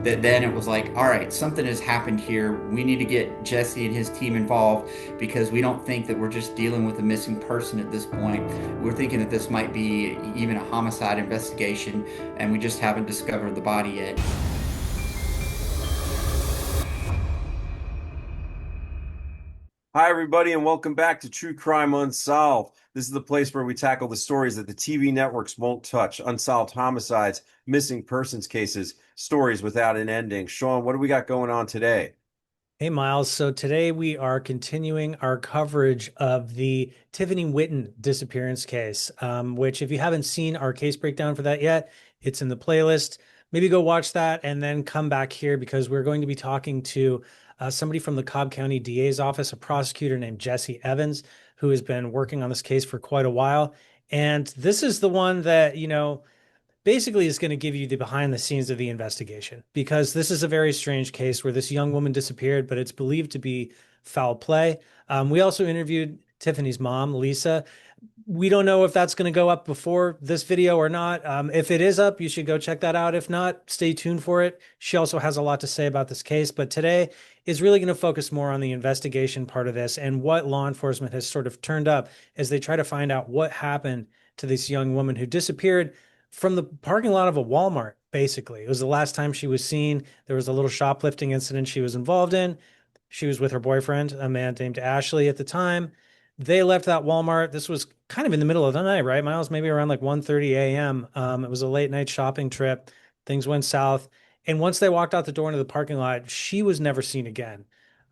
That then it was like, all right, something has happened here. We need to get Jesse and his team involved because we don't think that we're just dealing with a missing person at this point. We're thinking that this might be even a homicide investigation, and we just haven't discovered the body yet. Hi, everybody, and welcome back to True Crime Unsolved. This is the place where we tackle the stories that the TV networks won't touch: unsolved homicides, missing persons cases, stories without an ending. Sean, what do we got going on today? Hey, Myles. So today we are continuing our coverage of the Tiffany Whitton disappearance case, which, if you haven't seen our case breakdown for that yet, it's in the playlist. Maybe go watch that and then come back here because we're going to be talking to somebody from the Cobb County DA's office, a prosecutor named Jesse Evans, who has been working on this case for quite a while. And this is the one that, basically is going to give you the behind the scenes of the investigation because this is a very strange case where this young woman disappeared, but it's believed to be foul play. We also interviewed Tiffany's mom, Lisa. We don't know if that's going to go up before this video or not. If it is up, you should go check that out. If not, stay tuned for it. She also has a lot to say about this case, but today is really going to focus more on the investigation part of this and what law enforcement has sort of turned up as they try to find out what happened to this young woman who disappeared from the parking lot of a Walmart, basically. It was the last time she was seen. There was a little shoplifting incident she was involved in. She was with her boyfriend, a man named Ashley at the time. They left that Walmart. This was kind of in the middle of the night, right, Myles? Maybe around like 1:30 a.m. It was a late night shopping trip. Things went south. And once they walked out the door into the parking lot, she was never seen again.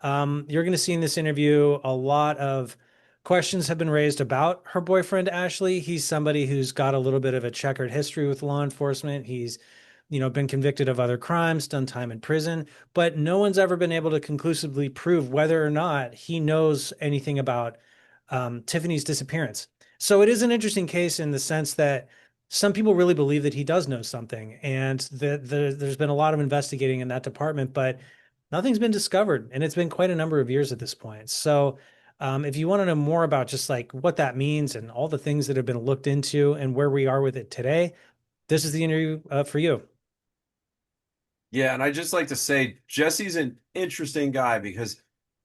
You're going to see in this interview a lot of questions have been raised about her boyfriend, Ashley. He's somebody who's got a little bit of a checkered history with law enforcement. He's, been convicted of other crimes, done time in prison, but no one's ever been able to conclusively prove whether or not he knows anything about Tiffany's disappearance. So it is an interesting case in the sense that some people really believe that he does know something, and there's been a lot of investigating in that department, but nothing's been discovered, and it's been quite a number of years at this point. So if you want to know more about just like what that means and all the things that have been looked into and where we are with it today, this is the interview for you. Yeah, and I just like to say Jesse's an interesting guy because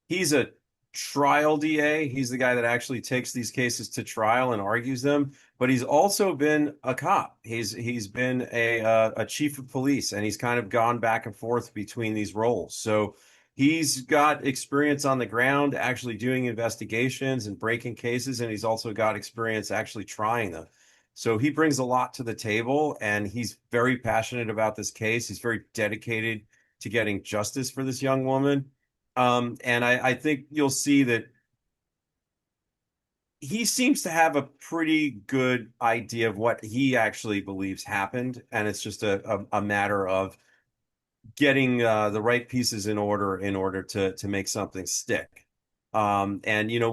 he's a trial DA. He's the guy that actually takes these cases to trial and argues them, but he's also been a cop. He's been a chief of police, and he's kind of gone back and forth between these roles. So he's got experience on the ground actually doing investigations and breaking cases, and he's also got experience actually trying them. So he brings a lot to the table, and he's very passionate about this case. He's very dedicated to getting justice for this young woman. And I think you'll see that he seems to have a pretty good idea of what he actually believes happened, and it's just a matter of getting the right pieces in order to make something stick. And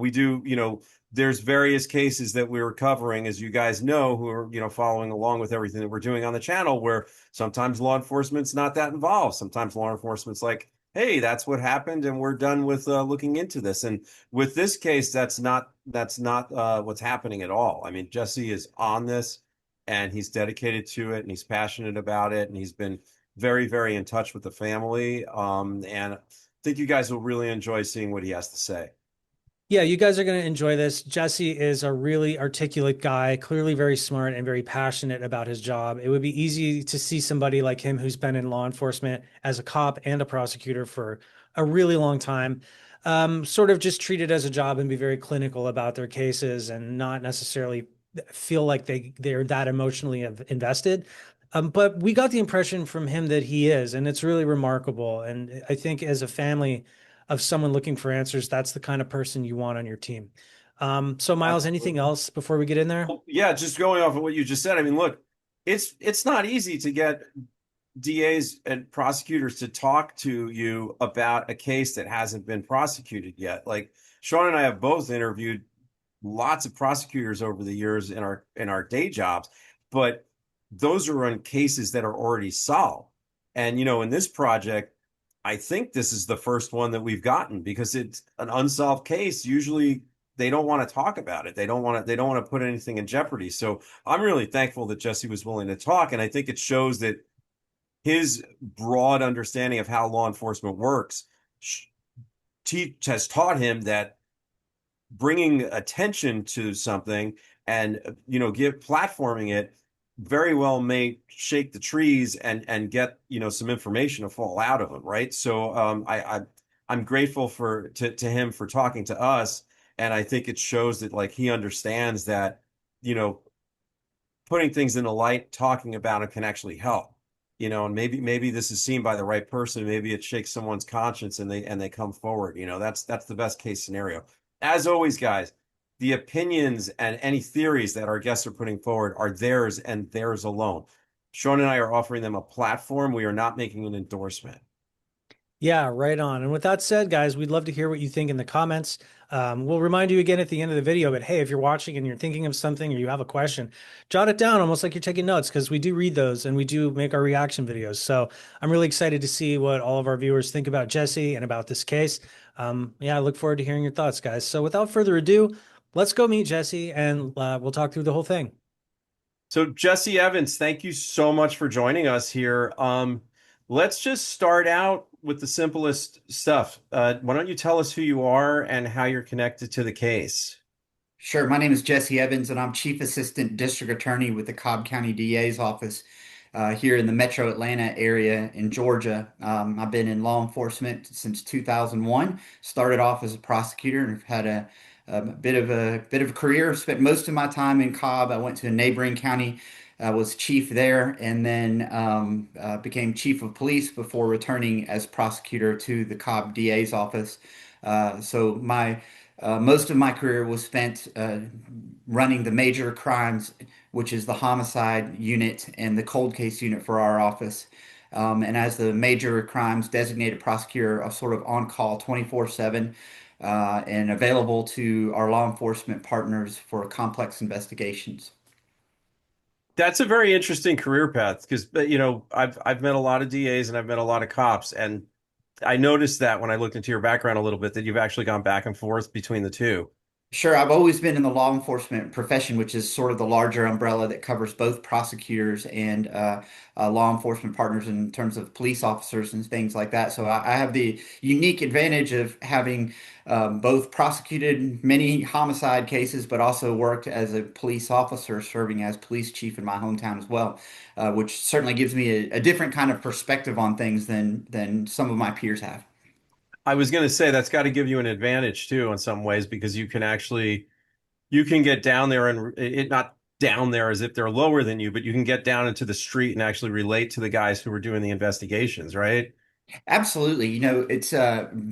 we do, there's various cases that we were covering, as you guys know, who are following along with everything that we're doing on the channel, where sometimes law enforcement's not that involved. Sometimes law enforcement's like, hey, that's what happened, and we're done with looking into this. And with this case, that's not what's happening at all. I mean, Jesse is on this, and he's dedicated to it, and he's passionate about it, and he's been very, very in touch with the family. And I think you guys will really enjoy seeing what he has to say. Yeah, you guys are going to enjoy this. Jesse is a really articulate guy, clearly very smart and very passionate about his job. It would be easy to see somebody like him who's been in law enforcement as a cop and a prosecutor for a really long time, sort of just treat it as a job and be very clinical about their cases and not necessarily feel like they're that emotionally invested. But we got the impression from him that he is, and it's really remarkable. And I think as a family of someone looking for answers, that's the kind of person you want on your team. So Myles, anything Absolutely. else before we get in there? Well, yeah, just going off of what you just said, I mean, look, it's not easy to get DAs and prosecutors to talk to you about a case that hasn't been prosecuted yet. Like Sean and I have both interviewed lots of prosecutors over the years in our day jobs, but those are on cases that are already solved. And in this project, I think this is the first one that we've gotten because it's an unsolved case. Usually they don't want to talk about it. They don't want to put anything in jeopardy. So I'm really thankful that Jesse was willing to talk. And I think it shows that his broad understanding of how law enforcement works has taught him that bringing attention to something and give platforming it very well may shake the trees and get some information to fall out of them, right? So I'm grateful to him for talking to us, and I think it shows that like he understands that you know putting things in the light, talking about it can actually help. And maybe this is seen by the right person. Maybe it shakes someone's conscience and they come forward. That's the best case scenario. As always, guys, the opinions and any theories that our guests are putting forward are theirs and theirs alone. Sean and I are offering them a platform. We are not making an endorsement. Yeah, right on. And with that said, guys, we'd love to hear what you think in the comments. We'll remind you again at the end of the video, but hey, if you're watching and you're thinking of something or you have a question, jot it down almost like you're taking notes because we do read those and we do make our reaction videos. So I'm really excited to see what all of our viewers think about Jesse and about this case. Yeah, I look forward to hearing your thoughts, guys. So without further ado, let's go meet Jesse and we'll talk through the whole thing. So Jesse Evans, thank you so much for joining us here. Let's just start out with the simplest stuff. Why don't you tell us who you are and how you're connected to the case? Sure. My name is Jesse Evans, and I'm Chief Assistant District Attorney with the Cobb County DA's office here in the Metro Atlanta area in Georgia. I've been in law enforcement since 2001. Started off as a prosecutor and have had a bit of a career. Spent most of my time in Cobb. I went to a neighboring county. I was chief there, and then became chief of police before returning as prosecutor to the Cobb DA's office. So my most of my career was spent running the major crimes, which is the homicide unit and the cold case unit for our office. And as the major crimes designated prosecutor, I was sort of on call 24/7 and available to our law enforcement partners for complex investigations. That's a very interesting career path because I've met a lot of DAs and I've met a lot of cops, and I noticed that when I looked into your background a little bit that you've actually gone back and forth between the two. Sure, I've always been in the law enforcement profession, which is sort of the larger umbrella that covers both prosecutors and law enforcement partners in terms of police officers and things like that. So I have the unique advantage of having both prosecuted many homicide cases, but also worked as a police officer, serving as police chief in my hometown as well, which certainly gives me a different kind of perspective on things than some of my peers have. I was going to say that's got to give you an advantage too in some ways because you can get down there and it not down there as if they're lower than you, but you can get down into the street and actually relate to the guys who are doing the investigations, right? Absolutely. It's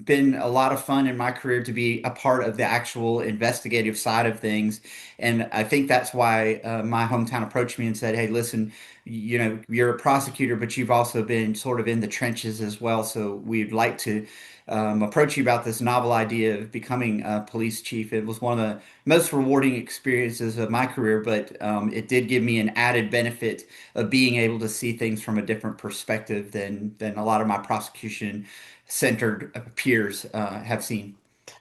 been a lot of fun in my career to be a part of the actual investigative side of things. And I think that's why my hometown approached me and said, hey, listen, you're a prosecutor, but you've also been sort of in the trenches as well. So we'd like to approach you about this novel idea of becoming a police chief. It was one of the most rewarding experiences of my career, but it did give me an added benefit of being able to see things from a different perspective than a lot of my prosecution centered peers have seen.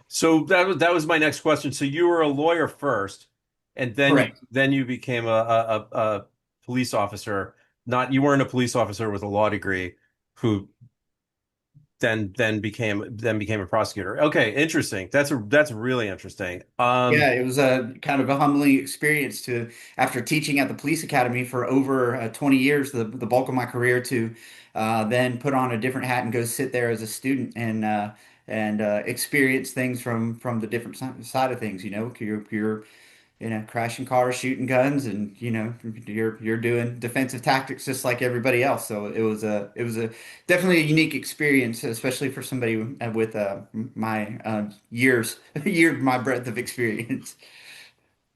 So that was my next question. So you were a lawyer first, and Correct. then you became a police officer. Not you weren't a police officer with a law degree who then became a prosecutor. Okay, interesting. That's really interesting. Yeah, it was a kind of a humbling experience to, after teaching at the police academy for over 20 years, the bulk of my career, to then put on a different hat and go sit there as a student and experience things from the different side of things. You're crashing cars, shooting guns, and you're doing defensive tactics just like everybody else. So it was a definitely a unique experience, especially for somebody with my my breadth of experience.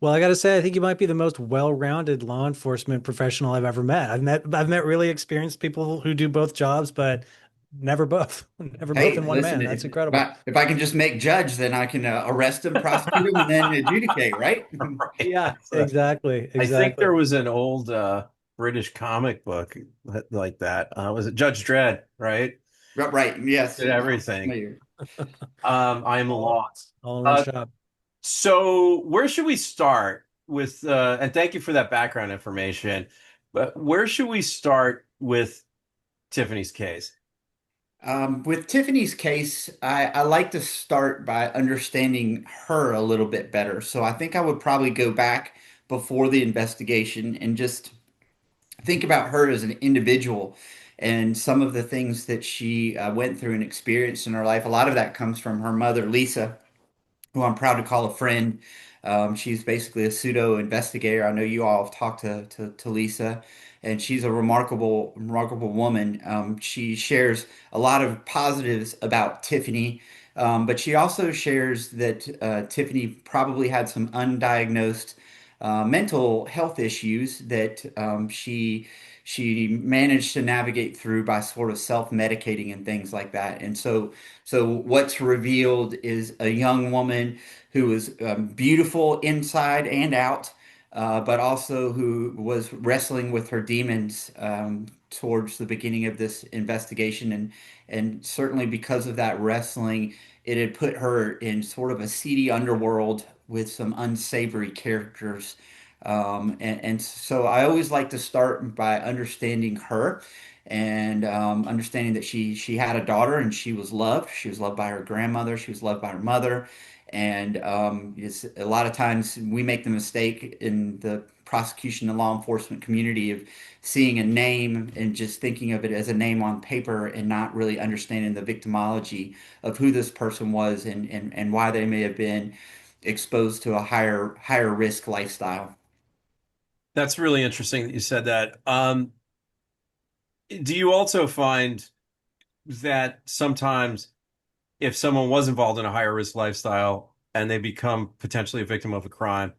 Well, I got to say, I think you might be the most well-rounded law enforcement professional I've ever met. I've met really experienced people who do both jobs, but never both, never both Hey, in one listen, man. if, That's if incredible. I if I can just make judge, then I can arrest them, prosecute them, and then adjudicate, right? Right. Yeah, exactly, I think there exactly. was an old British comic book like that. Was it Judge Dredd, right? Right. Yes. Did I'm everything. familiar. I am the All, law. all in one Uh, shot. so where should we start with, and thank you for that background information, but where should we start with Tiffany's case? With Tiffany's case, I like to start by understanding her a little bit better. So I think I would probably go back before the investigation and just think about her as an individual and some of the things that she went through and experienced in her life. A lot of that comes from her mother, Lisa, who I'm proud to call a friend. She's basically a pseudo investigator. I know you all have talked to Lisa, and she's a remarkable woman. She shares a lot of positives about Tiffany, but she also shares that Tiffany probably had some undiagnosed mental health issues that she managed to navigate through by sort of self-medicating and things like that. And so what's revealed is a young woman who was beautiful inside and out, but also who was wrestling with her demons towards the beginning of this investigation. And certainly because of that wrestling, it had put her in sort of a seedy underworld with some unsavory characters. And so I always like to start by understanding her and understanding that she had a daughter and she was loved. She was loved by her grandmother. She was loved by her mother. And it's a lot of times we make the mistake in the prosecution and law enforcement community of seeing a name and just thinking of it as a name on paper and not really understanding the victimology of who this person was and why they may have been exposed to a higher risk lifestyle. That's really interesting that you said that. Do you also find that sometimes if someone was involved in a higher risk lifestyle and they become potentially a victim of a crime,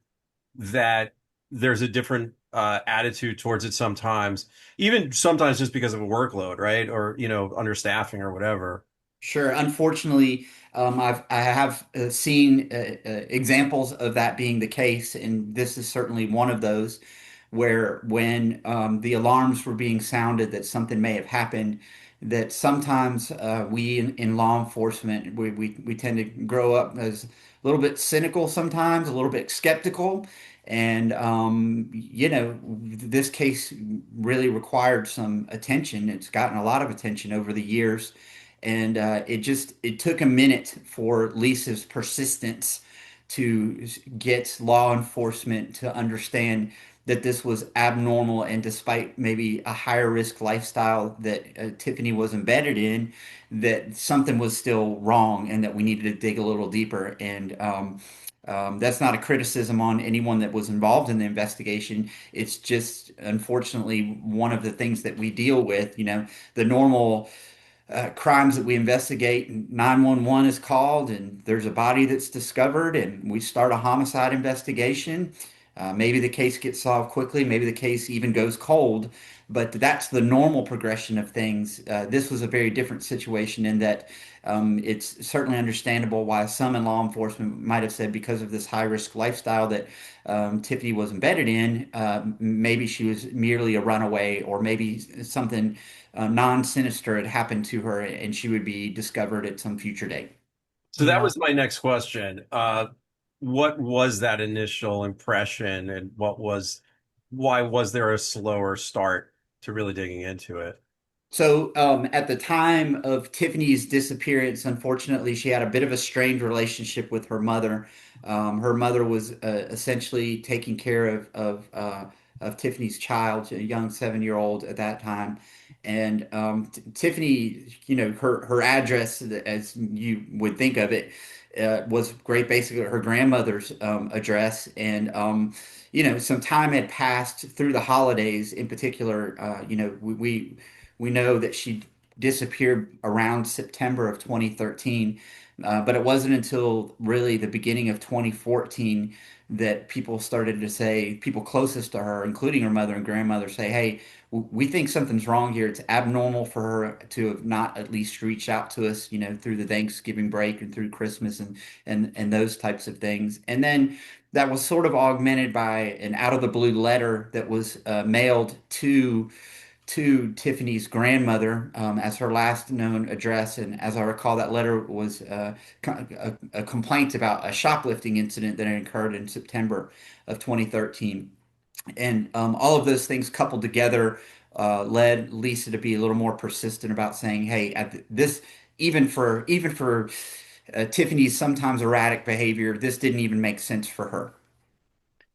that there's a different attitude towards it sometimes, even sometimes just because of a workload, right? Or, understaffing or whatever. Sure. Unfortunately, I have seen examples of that being the case, and this is certainly one of those where when the alarms were being sounded that something may have happened, that sometimes we in law enforcement we tend to grow up as a little bit cynical sometimes, a little bit skeptical, and this case really required some attention. It's gotten a lot of attention over the years. And it took a minute for Lisa's persistence to get law enforcement to understand that this was abnormal. And despite maybe a higher risk lifestyle that Tiffany was embedded in, that something was still wrong and that we needed to dig a little deeper. And that's not a criticism on anyone that was involved in the investigation. It's just unfortunately one of the things that we deal with. The normal crimes that we investigate, 911 is called, and there's a body that's discovered, and we start a homicide investigation. Maybe the case gets solved quickly, maybe the case even goes cold, but that's the normal progression of things. This was a very different situation in that it's certainly understandable why some in law enforcement might have said because of this high risk lifestyle that Tiffany was embedded in, maybe she was merely a runaway, or maybe something non-sinister had happened to her and she would be discovered at some future date. So that Yeah. was my next question. What was that initial impression and why was there a slower start to really digging into it? So, at the time of Tiffany's disappearance, unfortunately, she had a bit of a strained relationship with her mother. Her mother was essentially taking care of Tiffany's child, a young 7-year-old at that time. And Tiffany, her address, as you would think of it, was great, basically her grandmother's address. And some time had passed through the holidays. In particular, we know that she disappeared around September of 2013, but it wasn't until really the beginning of 2014 that people started to say, people closest to her, including her mother and grandmother, say, "Hey, we think something's wrong here. It's abnormal for her to have not at least reached out to us, through the Thanksgiving break and through Christmas and those types of things." And then that was sort of augmented by an out of the blue letter that was mailed to Tiffany's grandmother as her last known address. And as I recall, that letter was a complaint about a shoplifting incident that had occurred in September of 2013. And all of those things coupled together led Lisa to be a little more persistent about saying, "Hey, this even for Tiffany's sometimes erratic behavior, this didn't even make sense for her."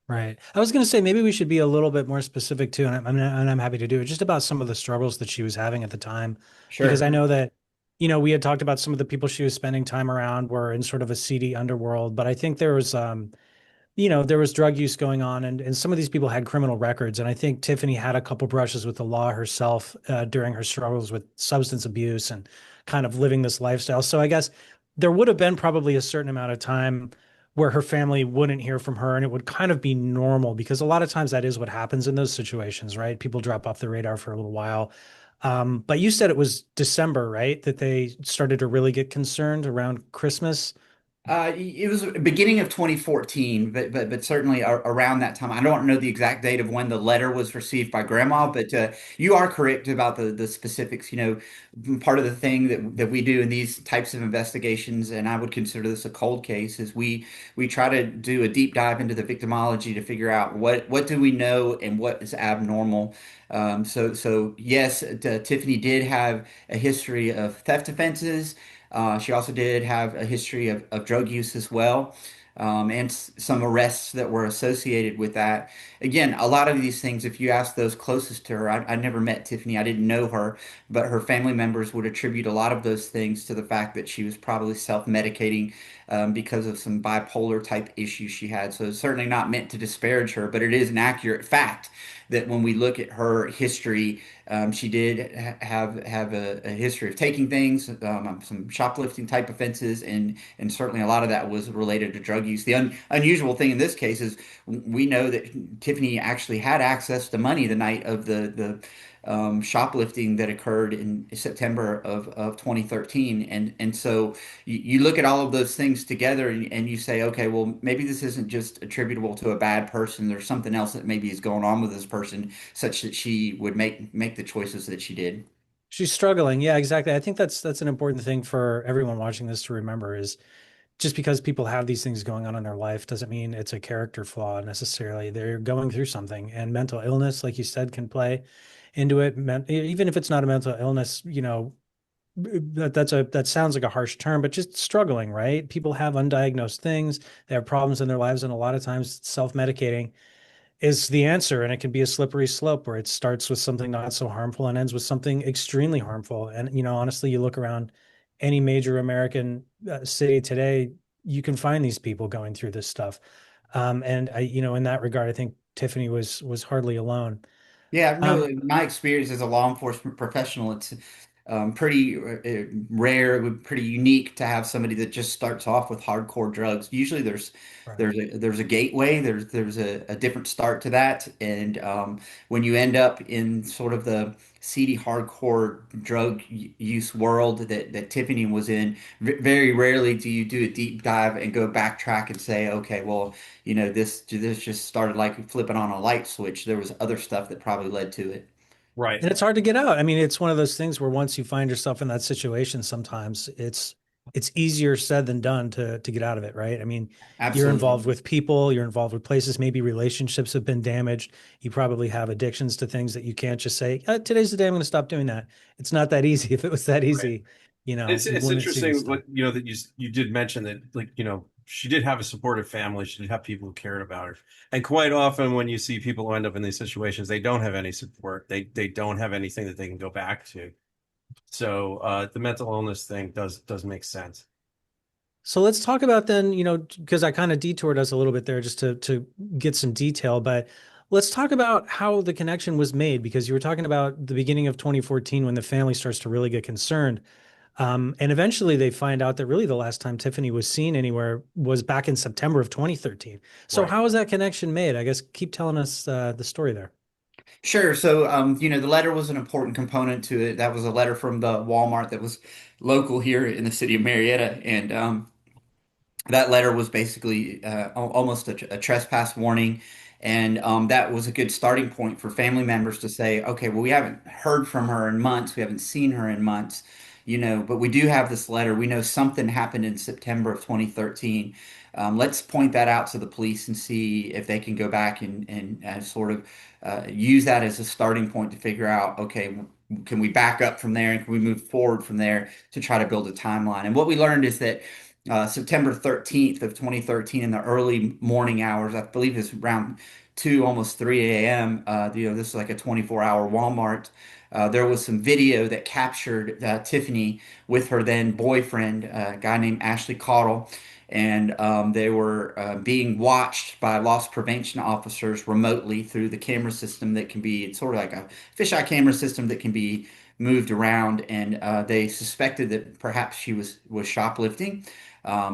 Right. I was going to say maybe we should be a little bit more specific too, and I'm happy to do it, just about some of the struggles that she was having at the time, because Sure. I know that, we had talked about some of the people she was spending time around were in sort of a seedy underworld, but I think there was, there was drug use going on, and some of these people had criminal records, and I think Tiffany had a couple brushes with the law herself during her struggles with substance abuse and kind of living this lifestyle. So I guess there would have been probably a certain amount of time where her family wouldn't hear from her, and it would kind of be normal because a lot of times that is what happens in those situations, right? People drop off the radar for a little while. But you said it was December, right? That they started to really get concerned around Christmas. It was beginning of 2014, but certainly around that time. I don't know the exact date of when the letter was received by Grandma, but you are correct about the specifics. Part of the thing that we do in these types of investigations, and I would consider this a cold case, is we try to do a deep dive into the victimology to figure out what do we know and what is abnormal. So yes, Tiffany did have a history of theft offenses. She also did have a history of drug use as well, and some arrests that were associated with that. Again, a lot of these things, if you ask those closest to her, I never met Tiffany, I didn't know her, but her family members would attribute a lot of those things to the fact that she was probably self-medicating because of some bipolar type issues she had. So it's certainly not meant to disparage her, but it is an accurate fact that when we look at her history, she did have a history of taking things, some shoplifting type offenses, and certainly a lot of that was related to drug use. The unusual thing in this case is we know that Tiffany actually had access to money the night of the shoplifting that occurred in September of 2013, and so you look at all of those things together and you say, okay, well maybe this isn't just attributable to a bad person. There's something else that maybe is going on with this person, such that she would make the choices that she did. She's struggling. Yeah, exactly. I think that's an important thing for everyone watching this to remember is just because people have these things going on in their life doesn't mean it's a character flaw necessarily. They're going through something, and mental illness, like you said, can play into it. Even if it's not a mental illness, that sounds like a harsh term, but just struggling, right? People have undiagnosed things, they have problems in their lives, and a lot of times self-medicating is the answer. And it can be a slippery slope where it starts with something not so harmful and ends with something extremely harmful. And, honestly, you look around any major American city today, you can find these people going through this stuff. And in that regard, I think Tiffany was hardly alone. Yeah, no, Um, in my experience as a law enforcement professional, it's pretty rare, pretty unique to have somebody that just starts off with hardcore drugs. Usually right. there's a gateway, there's a different start to that, and when you end up in sort of the seedy hardcore drug use world that Tiffany was in, very rarely do you do a deep dive and go backtrack and say, okay, well, this just started like flipping on a light switch. There was other stuff that probably led to it. Right. And it's hard to get out. I mean, it's one of those things where once you find yourself in that situation, sometimes it's easier said than done to get out of it, right? I mean, you're Absolutely. involved with people, you're involved with places, maybe relationships have been damaged. You probably have addictions to things that you can't just say, today's the day I'm going to stop doing that. It's not that easy. If it was that Right. easy, you It's wouldn't see this interesting stuff. what that you did mention that, like, she did have a supportive family. She did have people who cared about her. And quite often when you see people who end up in these situations, they don't have any support. They don't have anything that they can go back to. So the mental illness thing does make sense. So let's talk about then, because I kind of detoured us a little bit there just to get some detail, but let's talk about how the connection was made because you were talking about the beginning of 2014 when the family starts to really get concerned. And eventually they find out that really the last time Tiffany was seen anywhere was back in September of 2013. So Right. how is that connection made? I guess keep telling us the story there. Sure. So, the letter was an important component to it. That was a letter from the Walmart that was local here in the city of Marietta, and that letter was basically almost a trespass warning. And that was a good starting point for family members to say, okay, well, we haven't heard from her in months. We haven't seen her in months. but we do have this letter. We know something happened in September of 2013. Let's point that out to the police and see if they can go back and sort of use that as a starting point to figure out, okay, can we back up from there and can we move forward from there to try to build a timeline? And what we learned is that September 13th of 2013 in the early morning hours, I believe it's around 2, almost 3 a.m. This is like a 24-hour Walmart. There was some video that captured Tiffany with her then boyfriend, a guy named Ashley Cottle, and they were being watched by loss prevention officers remotely through the camera system that can be, it's sort of like a fisheye camera system that can be moved around, and they suspected that perhaps she was shoplifting.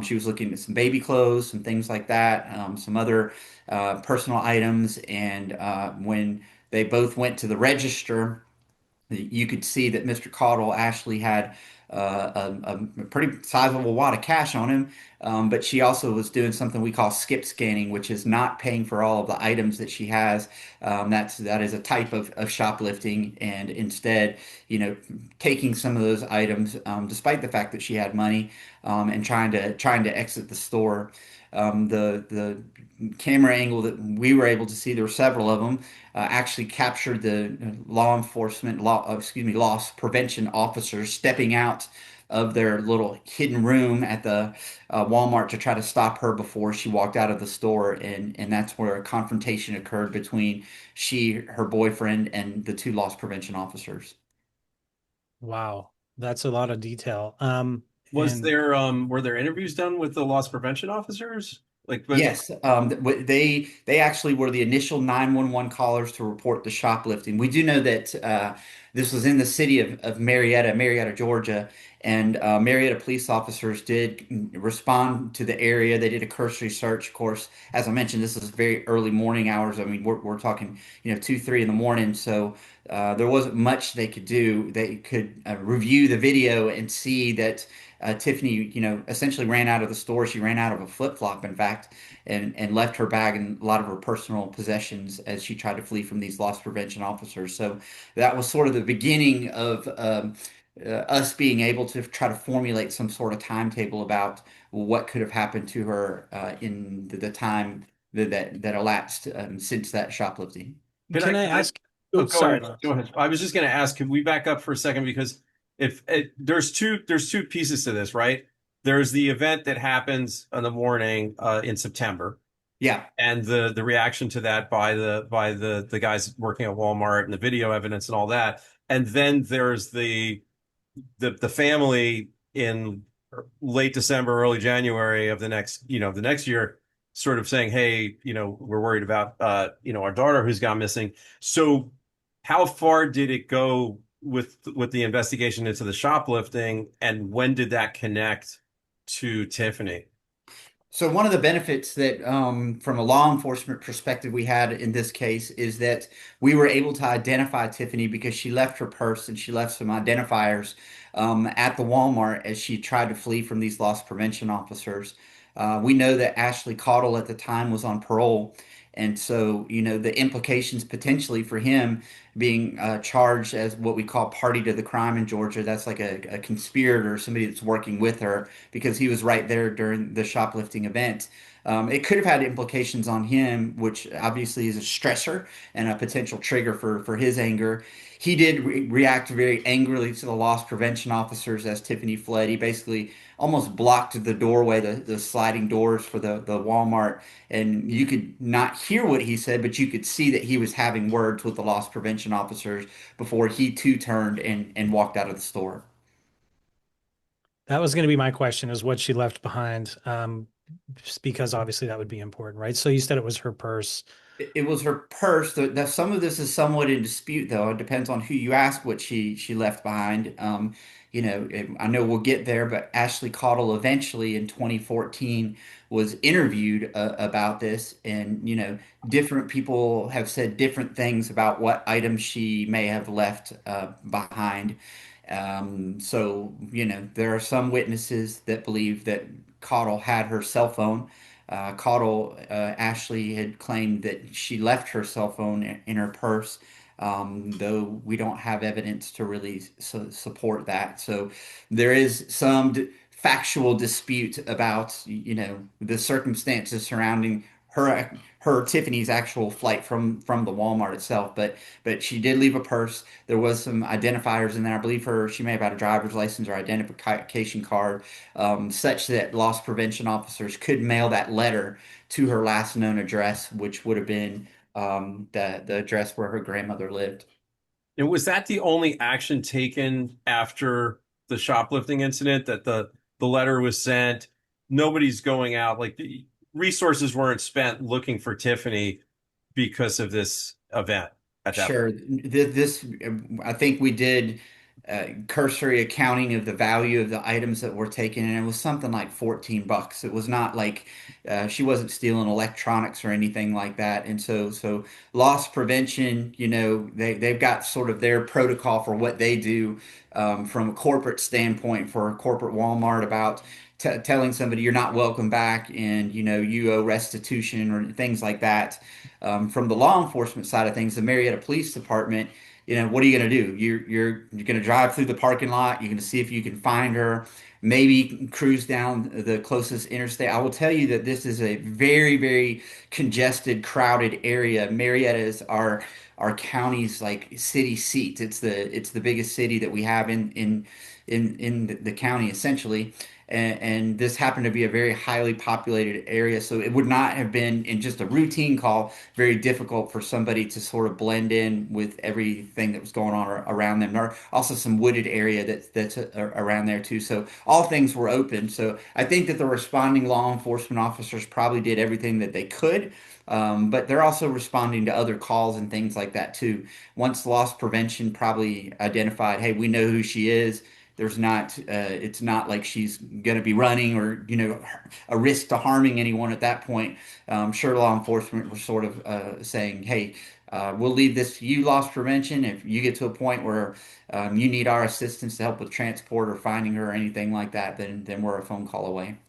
She was looking at some baby clothes, some things like that, some other personal items, and when they both went to the register, you could see that Mr. Caudle actually had a pretty sizable wad of cash on him, but she also was doing something we call skip scanning, which is not paying for all of the items that she has. That is a type of shoplifting, and instead, taking some of those items, despite the fact that she had money, and trying to exit the store. The camera angle that we were able to see, there were several of them, actually captured the loss prevention officers stepping out of their little hidden room at the Walmart to try to stop her before she walked out of the store, and that's where a confrontation occurred between her boyfriend, and the two loss prevention officers. Wow, that's a lot of detail. Was And there were there interviews done with the loss prevention officers? But Yes, they actually were the initial 911 callers to report the shoplifting. We do know that this was in the city of Marietta, Georgia, and Marietta police officers did respond to the area. They did a cursory search. Of course, as I mentioned, this is very early morning hours. I mean, we're talking 2, 3 in the morning, so there wasn't much they could do. They could review the video and see that. Tiffany, essentially ran out of the store. She ran out of a flip-flop, in fact, and left her bag and a lot of her personal possessions as she tried to flee from these loss prevention officers. So that was sort of the beginning of us being able to try to formulate some sort of timetable about what could have happened to her in the time that elapsed since that shoplifting. can I can I ask? oh, Oh, go sorry, ahead. Myles. Go ahead. I was just going to ask, could we back up for a second? Because if there's two pieces to this, right? There's the event that happens in the morning in September, Yeah. and the reaction to that by the guys working at Walmart and the video evidence and all that. And then there's the family in late December, early January of the next year, sort of saying, "Hey, we're worried about our daughter who's gone missing." So, how far did it go with the investigation into the shoplifting, and when did that connect to Tiffany? So one of the benefits that, from a law enforcement perspective, we had in this case is that we were able to identify Tiffany because she left her purse and she left some identifiers at the Walmart as she tried to flee from these loss prevention officers. We know that Ashley Caudle at the time was on parole. And so, the implications potentially for him being charged as what we call party to the crime in Georgia, that's like a conspirator, somebody that's working with her because he was right there during the shoplifting event. It could have had implications on him, which obviously is a stressor and a potential trigger for his anger. He did react very angrily to the loss prevention officers as Tiffany fled. He basically almost blocked the doorway, the sliding doors for the Walmart, and you could not hear what he said, but you could see that he was having words with the loss prevention officers before he too turned and walked out of the store. That was going to be my question: is what she left behind? Just because obviously that would be important, right? So you said it was her purse. It was her purse. Some of this is somewhat in dispute, though. It depends on who you ask what she left behind. I know we'll get there, but Ashley Caudle eventually in 2014 was interviewed about this, and different people have said different things about what items she may have left behind. There are some witnesses that believe that Caudle had her cell phone. Caudle, Ashley had claimed that she left her cell phone in her purse. though we don't have evidence to really support that. So there is some factual dispute about, the circumstances surrounding her Tiffany's actual flight from the Walmart itself. But she did leave a purse. There was some identifiers in there. I believe she may have had a driver's license or identification card, such that loss prevention officers could mail that letter to her last known address, which would have been the address where her grandmother lived. And was that the only action taken after the shoplifting incident, that the letter was sent? Nobody's going out, like the resources weren't spent looking for Tiffany because of this event at that point. Sure. This, I think we did cursory accounting of the value of the items that were taken, and it was something like $14. It was not like she wasn't stealing electronics or anything like that. And so loss prevention, they've got sort of their protocol for what they do from a corporate standpoint for a corporate Walmart about telling somebody you're not welcome back and you owe restitution or things like that. From the law enforcement side of things, the Marietta Police Department, what are you going to do? You're going to drive through the parking lot. You're going to see if you can find her. Maybe cruise down the closest interstate. I will tell you that this is a very, very congested, crowded area. Marietta is our county's like city seat. It's the biggest city that we have in the county essentially. And this happened to be a very highly populated area, so it would not have been in just a routine call very difficult for somebody to sort of blend in with everything that was going on around them. There are also some wooded area that's around there too. So all things were open. So I think that the responding law enforcement officers probably did everything that they could. But they're also responding to other calls and things like that too. Once loss prevention probably identified, hey, we know who she is. It's not like she's going to be running or, a risk to harming anyone at that point. Sure, law enforcement were sort of saying, hey, we'll leave this to you, loss prevention. If you get to a point where you need our assistance to help with transport or finding her or anything like that, then we're a phone call away.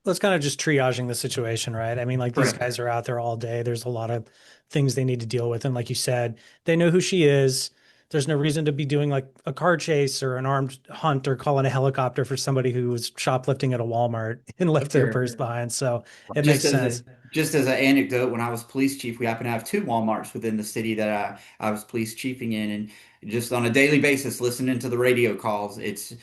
Let's kind of just triaging the situation, right? I mean, like these Correct. guys are out there all day. There's a lot of things they need to deal with. And like you said, they know who she is. There's no reason to be doing like a car chase or an armed hunt or calling a helicopter for somebody who was shoplifting at a Walmart and left their Sure. purse behind. So it Just makes as sense. a just as an anecdote, when I was police chief, we happened to have two Walmarts within the city that I was police chiefing in, and just on a daily basis, listening to the radio calls, it's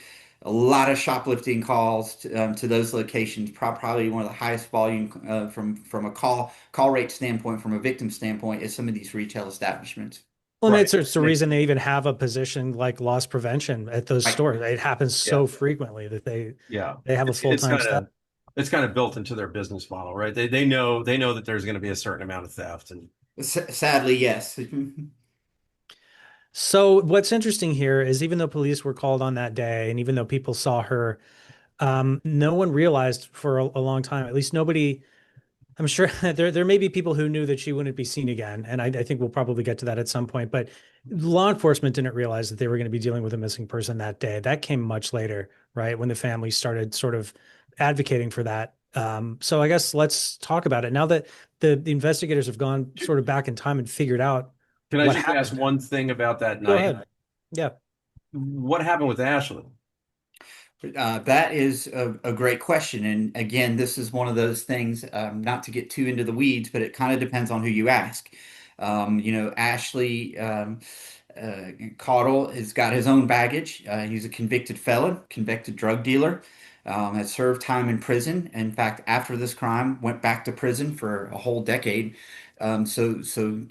a lot of shoplifting calls to those locations. Probably one of the highest volume from a call rate standpoint, from a victim standpoint, is some of these retail establishments. Well, and Right. it's the reason they even have a position like loss prevention at those Right. stores. It happens Yeah. so frequently that Yeah. they have a It's full-time kind staff. of it's kind of built into their business model, right? They know that there's going to be a certain amount of theft, and Sadly, yes. So what's interesting here is even though police were called on that day, and even though people saw her, no one realized for a long time, at least nobody, I'm sure there may be people who knew that she wouldn't be seen again, and I think we'll probably get to that at some point. But law enforcement didn't realize that they were going to be dealing with a missing person that day. That came much later, right? When the family started sort of advocating for that. So I guess let's talk about it now that the investigators have gone sort of back in time and figured out can I what just ask happened. one thing about that Go night? ahead. Yeah. What happened with Ashley? That is a great question. And again, this is one of those things, not to get too into the weeds, but it kind of depends on who you ask. Ashley Caudle has got his own baggage. He's a convicted felon, convicted drug dealer, has served time in prison. In fact, after this crime, went back to prison for a whole decade. So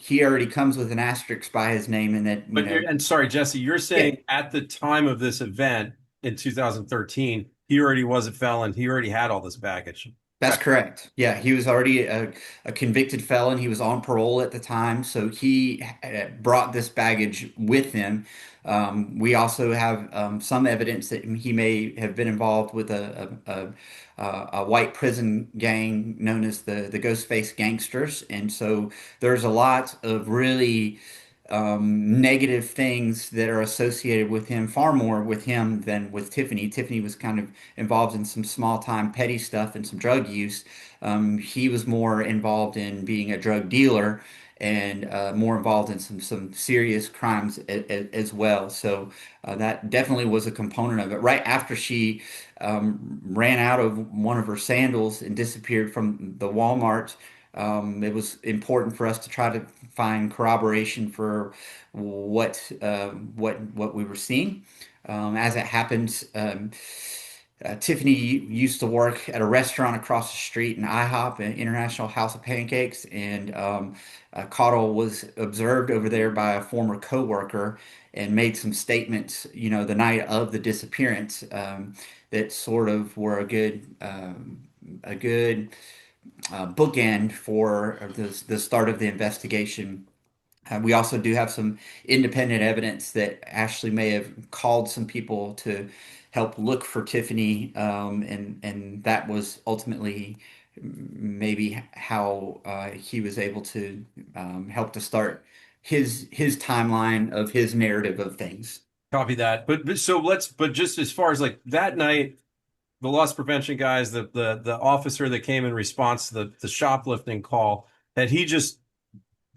he already comes with an asterisk by his name, and that, And sorry, Jesse, you're yeah. saying at the time of this event in 2013, he already was a felon. He already had all this baggage. That's correct. Yeah, he was already a convicted felon. He was on parole at the time, so he brought this baggage with him. We also have some evidence that he may have been involved with a white prison gang known as the Ghostface Gangsters, and so there's a lot of really negative things that are associated with him, far more with him than with Tiffany. Tiffany was kind of involved in some small time petty stuff and some drug use. He was more involved in being a drug dealer. and more involved in some serious crimes as well. So that definitely was a component of it. Right after she ran out of one of her sandals and disappeared from the Walmart, it was important for us to try to find corroboration for what we were seeing. As it happens, Tiffany used to work at a restaurant across the street, an IHOP, an International House of Pancakes, and Cottle was observed over there by a former coworker and made some statements, the night of the disappearance, that sort of were a good bookend for the start of the investigation. We also do have some independent evidence that Ashley may have called some people to help look for Tiffany, and that was ultimately maybe how he was able to help to start his timeline of his narrative of things. Copy that. But just as far as like that night, the loss prevention guys, the officer that came in response to the shoplifting call, had he just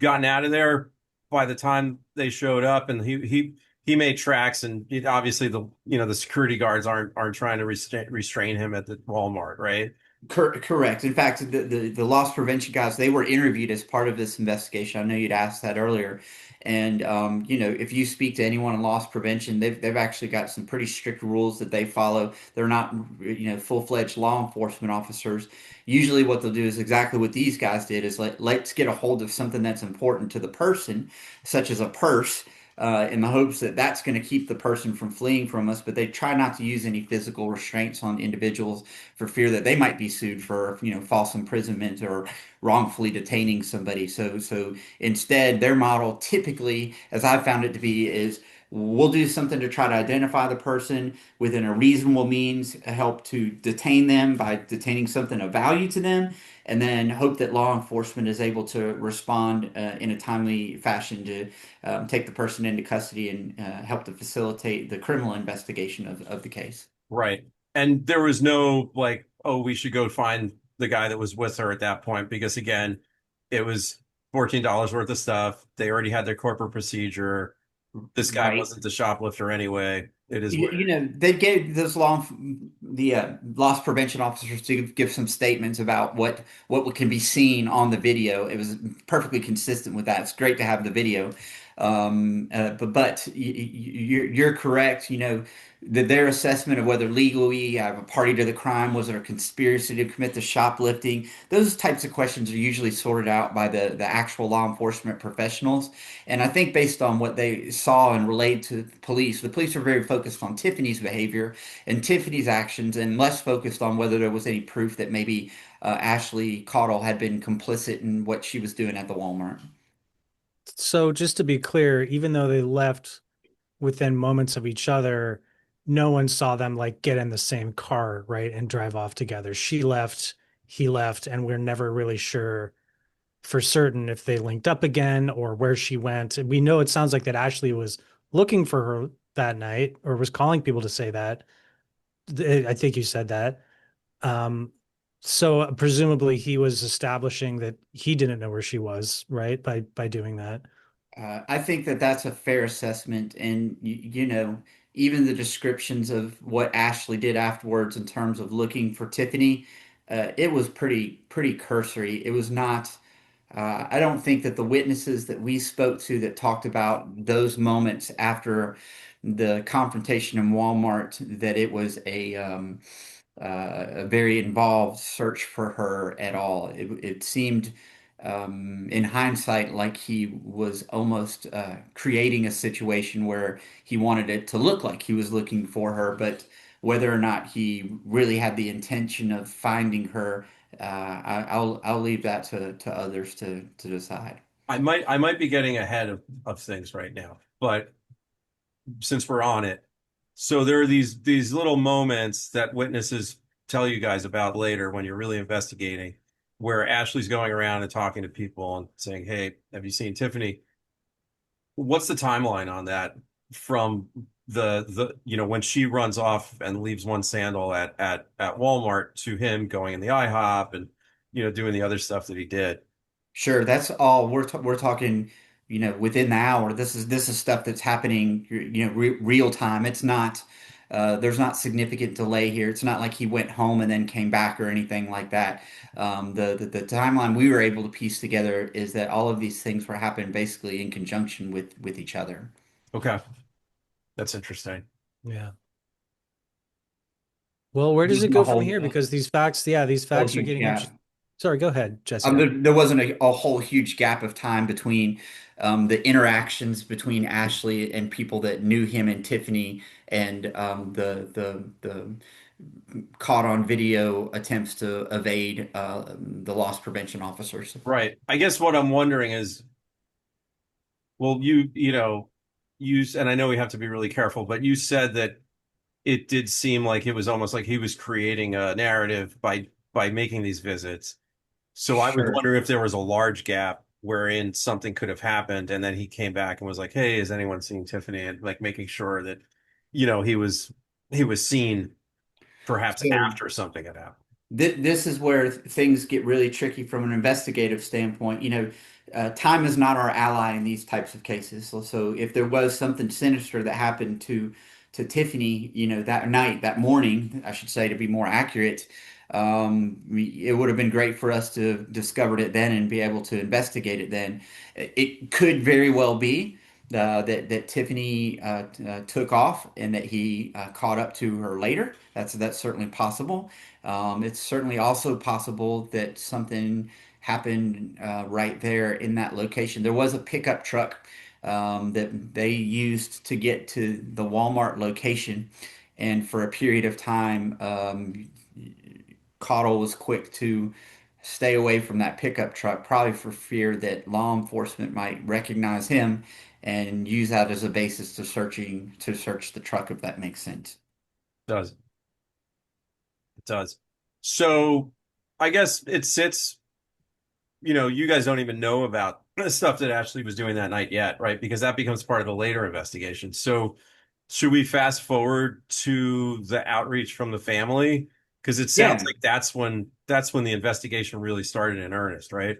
gotten out of there by the time they showed up, and he made tracks, and obviously the security guards aren't trying to restrain him at the Walmart, right? Correct. In fact, the loss prevention guys, they were interviewed as part of this investigation. I know you'd asked that earlier. And if you speak to anyone in loss prevention, they've actually got some pretty strict rules that they follow. They're not, full-fledged law enforcement officers. Usually what they'll do is exactly what these guys did is let's get a hold of something that's important to the person, such as a purse, in the hopes that that's going to keep the person from fleeing from us. But they try not to use any physical restraints on individuals for fear that they might be sued for, false imprisonment or wrongfully detaining somebody. So instead, their model typically, as I've found it to be, is we'll do something to try to identify the person within a reasonable means, help to detain them by detaining something of value to them, and then hope that law enforcement is able to respond in a timely fashion to take the person into custody and help to facilitate the criminal investigation of the case. Right. And there was no like, oh, we should go find the guy that was with her at that point, because again, it was $14 worth of stuff. They already had their corporate procedure. This guy Right. wasn't the shoplifter anyway. It is what it They gave the loss prevention officers to give some statements about what can be seen on the video. It was perfectly consistent with that. It's great to have the video, but you're correct. That their assessment of whether legally you have a party to the crime, was there a conspiracy to commit the shoplifting? Those types of questions are usually sorted out by the actual law enforcement professionals. And I think based on what they saw and relayed to the police were very focused on Tiffany's behavior and Tiffany's actions and less focused on whether there was any proof that maybe Ashley Caudle had been complicit in what she was doing at the Walmart. So just to be clear, even though they left within moments of each other, no one saw them like get in the same car, right, and drive off together. She left, he left, and we're never really sure for certain if they linked up again or where she went. We know it sounds like that Ashley was looking for her that night or was calling people to say that. I think you said that. Um, so presumably he was establishing that he didn't know where she was, right? By doing that. I think that that's a fair assessment, and even the descriptions of what Ashley did afterwards in terms of looking for Tiffany, it was pretty cursory. It was not. I don't think that the witnesses that we spoke to that talked about those moments after the confrontation in Walmart, that it was a very involved search for her at all. It seemed, in hindsight, like he was almost creating a situation where he wanted it to look like he was looking for her, but whether or not he really had the intention of finding her, I'll leave that to others to decide. I might be getting ahead of things right now, but since we're on it, so there are these little moments that witnesses tell you guys about later when you're really investigating, where Ashley's going around and talking to people and saying, "Hey, have you seen Tiffany?" What's the timeline on that from when she runs off and leaves one sandal at Walmart to him going in the IHOP and doing the other stuff that he did? Sure, that's all we're talking, within the hour. This is stuff that's happening, real time. It's not there's not significant delay here. It's not like he went home and then came back or anything like that. The timeline we were able to piece together is that all of these things were happening basically in conjunction with each other. Okay, that's interesting. Yeah. Well, where does it Wasn't a go from whole here? Because these facts, yeah, these whole facts are huge getting gap. interesting. Sorry, go ahead, Jesse. There wasn't a whole huge gap of time between the interactions between Ashley and people that knew him and Tiffany, and the caught on video attempts to evade the loss prevention officers. Right. I guess what I'm wondering is, well, and I know we have to be really careful, but you said that it did seem like it was almost like he was creating a narrative by making these visits. So I was Sure. wondering if there was a large gap wherein something could have happened, and then he came back and was like, "Hey, is anyone seeing Tiffany?" And like making sure that, he was seen perhaps So after something had happened. this is where things get really tricky from an investigative standpoint. Time is not our ally in these types of cases. So if there was something sinister that happened to Tiffany, that night, that morning, I should say, to be more accurate, it would have been great for us to have discovered it then and be able to investigate it then. It could very well be that Tiffany took off and that he caught up to her later. That's certainly possible. It's certainly also possible that something happened right there in that location. There was a pickup truck that they used to get to the Walmart location, and for a period of time, Cottle was quick to stay away from that pickup truck, probably for fear that law enforcement might recognize him and use that as a basis to search the truck, if that makes sense. Does it does. So I guess it sits, you guys don't even know about the stuff that Ashley was doing that night yet, right? Because that becomes part of the later investigation. So should we fast forward to the outreach from the family? Because it sounds Yeah, like that's when the investigation really started in earnest, right?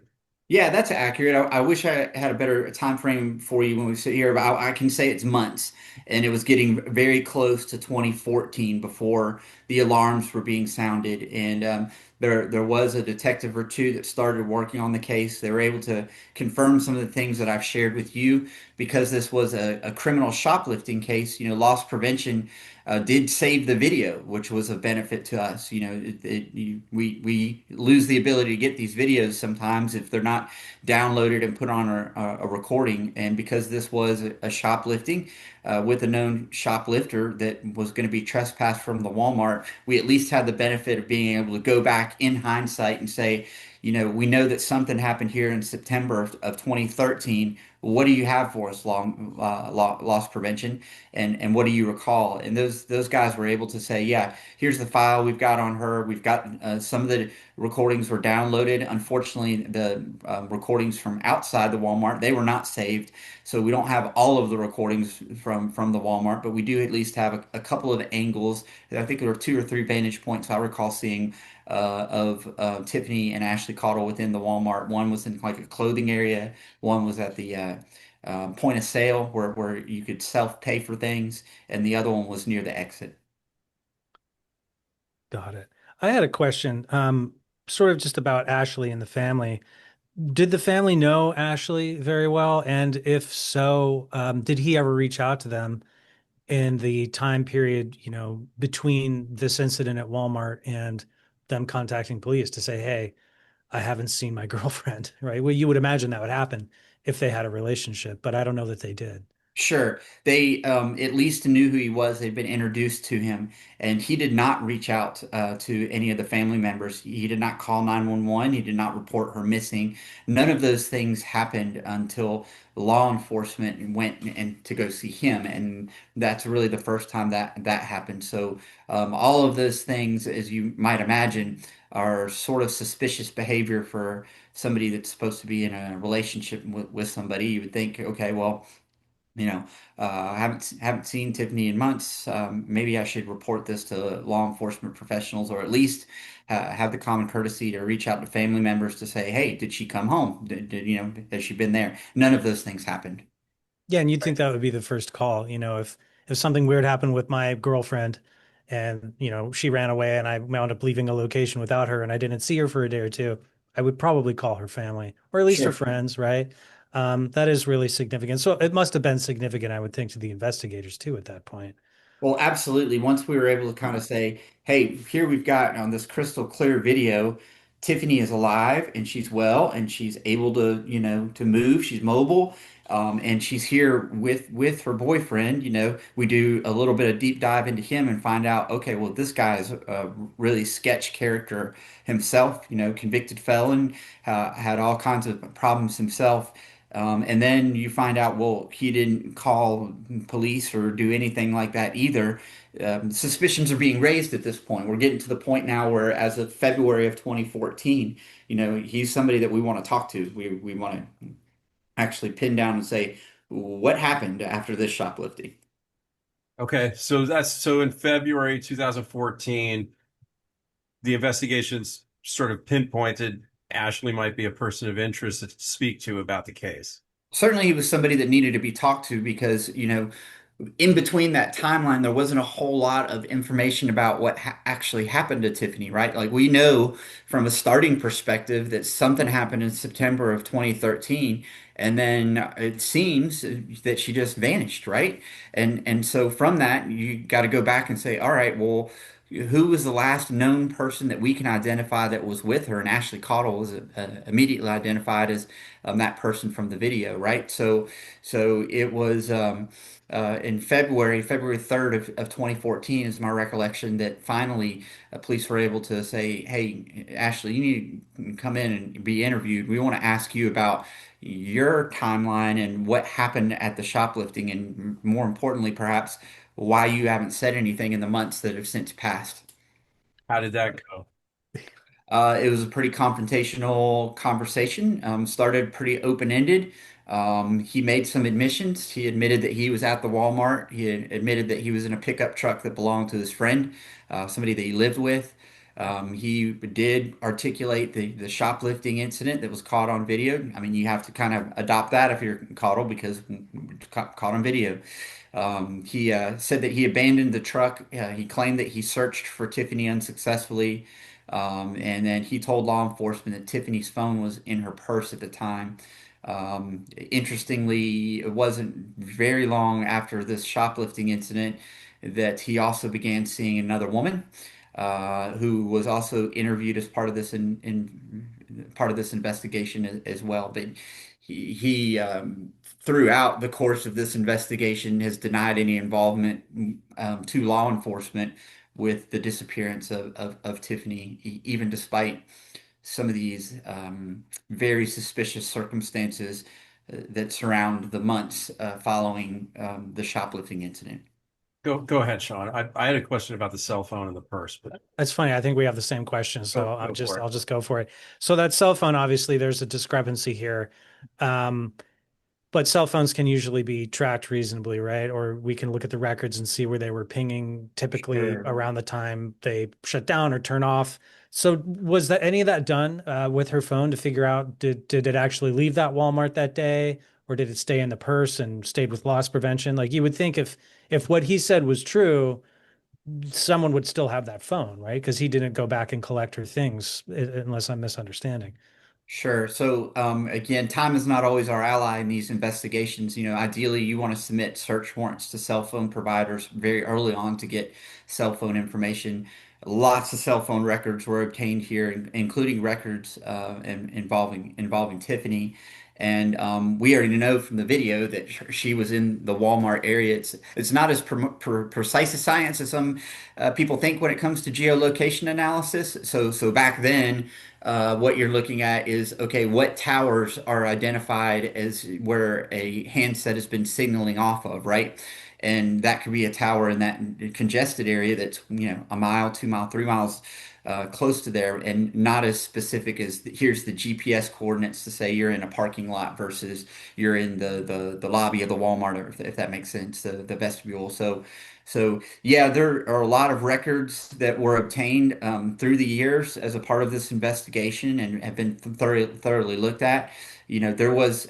Yeah, that's accurate. I wish I had a better time frame for you when we sit here, but I can say it's months, and it was getting very close to 2014 before the alarms were being sounded. And there was a detective or two that started working on the case. They were able to confirm some of the things that I've shared with you because this was a criminal shoplifting case. Loss prevention did save the video, which was a benefit to us. We lose the ability to get these videos sometimes if they're not downloaded and put on a recording. And because this was a shoplifting with a known shoplifter that was going to be trespassed from the Walmart, we at least had the benefit of being able to go back in hindsight and say, we know that something happened here in September of 2013. What do you have for us, loss prevention, and what do you recall? And those guys were able to say, yeah, here's the file we've got on her. We've got some of the recordings were downloaded. Unfortunately, the recordings from outside the Walmart, they were not saved, so we don't have all of the recordings from the Walmart, but we do at least have a couple of angles. I think there were two or three vantage points I recall seeing of Tiffany and Ashley Cottle within the Walmart. One was in like a clothing area. One was at the point of sale where you could self-pay for things, and the other one was near the exit. Got it. I had a question, sort of just about Ashley and the family. Did the family know Ashley very well? And if so, did he ever reach out to them in the time period, between this incident at Walmart and them contacting police to say, hey, I haven't seen my girlfriend, right? Well, you would imagine that would happen if they had a relationship, but I don't know that they did. Sure. They at least knew who he was. They'd been introduced to him, and he did not reach out to any of the family members. He did not call 911. He did not report her missing. None of those things happened until law enforcement went and to go see him, and that's really the first time that happened. So all of those things, as you might imagine, are sort of suspicious behavior for somebody that's supposed to be in a relationship with somebody. You would think, okay, well. you know, I haven't seen Tiffany in months. Maybe I should report this to law enforcement professionals, or at least have the common courtesy to reach out to family members to say, "Hey, did she come home? Has she been there?" None of those things happened. Yeah, and you'd think that would be the first call, if something weird happened with my girlfriend and, she ran away and I wound up leaving a location without her and I didn't see her for a day or two, I would probably call her family or at least her Sure. friends, right? That is really significant. So it must have been significant, I would think, to the investigators too at that point. Well, absolutely. Once we were able to kind of say, hey, here we've got on this crystal clear video, Tiffany is alive and she's well and she's able to, to move. She's mobile. And she's here with her boyfriend. We do a little bit of deep dive into him and find out, okay, well, this guy is a really sketch character himself, convicted felon, had all kinds of problems himself. And then you find out, well, he didn't call police or do anything like that either. Suspicions are being raised at this point. We're getting to the point now where, as of February of 2014, he's somebody that we want to talk to. We want to actually pin down and say, what happened after this shoplifting? Okay, so in February 2014, the investigations sort of pinpointed Ashley might be a person of interest to speak to about the case. Certainly, he was somebody that needed to be talked to because, in between that timeline, there wasn't a whole lot of information about what actually happened to Tiffany, right? Like we know from a starting perspective that something happened in September of 2013, and then it seems that she just vanished, right? And so from that, you got to go back and say, all right, well, who was the last known person that we can identify that was with her? And Ashley Caudill was immediately identified as that person from the video, right? So it was. In February 3rd of 2014 is my recollection that finally police were able to say, hey, Ashley, you need to come in and be interviewed. We want to ask you about your timeline and what happened at the shoplifting, and more importantly, perhaps why you haven't said anything in the months that have since passed. How did that go? It was a pretty confrontational conversation. Started pretty open-ended. He made some admissions. He admitted that he was at the Walmart. He admitted that he was in a pickup truck that belonged to his friend, somebody that he lived with. He did articulate the shoplifting incident that was caught on video. I mean, you have to kind of adopt that if you're caught because caught on video. He said that he abandoned the truck. He claimed that he searched for Tiffany unsuccessfully. And then he told law enforcement that Tiffany's phone was in her purse at the time. Interestingly, it wasn't very long after this shoplifting incident that he also began seeing another woman who was also interviewed as part of in part of this investigation as well. But he throughout the course of this investigation has denied any involvement to law enforcement with the disappearance of Tiffany, even despite some of these very suspicious circumstances that surround the months following the shoplifting incident. Go ahead, Sean. I had a question about the cell phone and the purse, but That's funny. I think we have the same question, so go for it. I'll just go for it. So that cell phone, obviously, there's a discrepancy here. Um, But cell phones can usually be tracked reasonably, right? Or we can look at the records and see where they were pinging typically Sure. around the time they shut down or turn off. So was that any of that done with her phone to figure out did it actually leave that Walmart that day, or did it stay in the purse and stayed with loss prevention? Like you would think if what he said was true, someone would still have that phone, right? Because he didn't go back and collect her things, unless I'm misunderstanding. Sure. So again, time is not always our ally in these investigations. Ideally, you want to submit search warrants to cell phone providers very early on to get cell phone information. Lots of cell phone records were obtained here, including records involving Tiffany. And we already know from the video that she was in the Walmart area. It's not as precise a science as some people think when it comes to geolocation analysis. So back then what you're looking at is, okay, what towers are identified as where a handset has been signaling off of, right? and that could be a tower in that congested area that's, a mile, 2 mile, 3 miles close to there, and not as specific as here's the GPS coordinates to say you're in a parking lot versus you're in the lobby of the Walmart, or if that makes sense, the vestibule. So yeah, there are a lot of records that were obtained through the years as a part of this investigation and have been thoroughly looked at. There was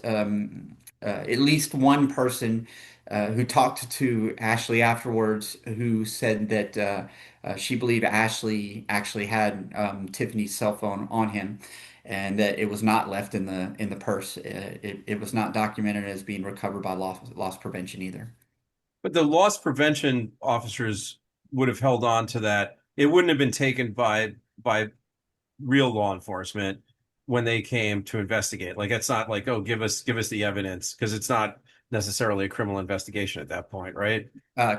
at least one person who talked to Ashley afterwards who said that she believed Ashley actually had Tiffany's cell phone on him, and that it was not left in the purse. It was not documented as being recovered by loss prevention either. But the loss prevention officers would have held on to that. It wouldn't have been taken by real law enforcement when they came to investigate. Like it's not like, oh, give us the evidence, because it's not necessarily a criminal investigation at that point, right?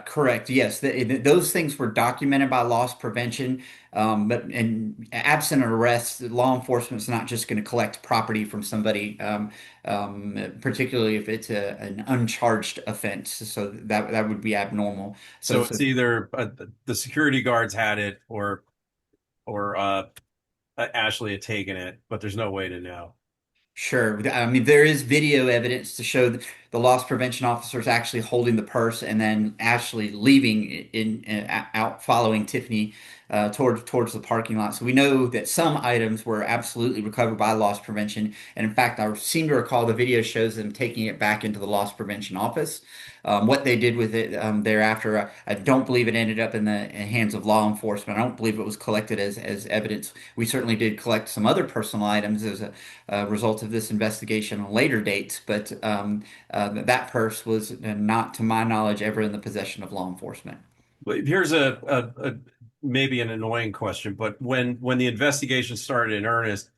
Correct. Yes, those things were documented by loss prevention, but and absent an arrest, law enforcement is not just going to collect property from somebody, particularly if it's an uncharged offense. So that would be abnormal. So, So so it's either the security guards had it, or Ashley had taken it, but there's no way to know. Sure. I mean, there is video evidence to show that the loss prevention officers actually holding the purse and then actually leaving out following Tiffany towards the parking lot. So we know that some items were absolutely recovered by loss prevention. And in fact, I seem to recall the video shows them taking it back into the loss prevention office. What they did with it thereafter, I don't believe it ended up in the hands of law enforcement. I don't believe it was collected as evidence. We certainly did collect some other personal items as a result of this investigation on later dates, but that purse was not, to my knowledge, ever in the possession of law enforcement. But here's a maybe an annoying question, but when the investigation started in earnest,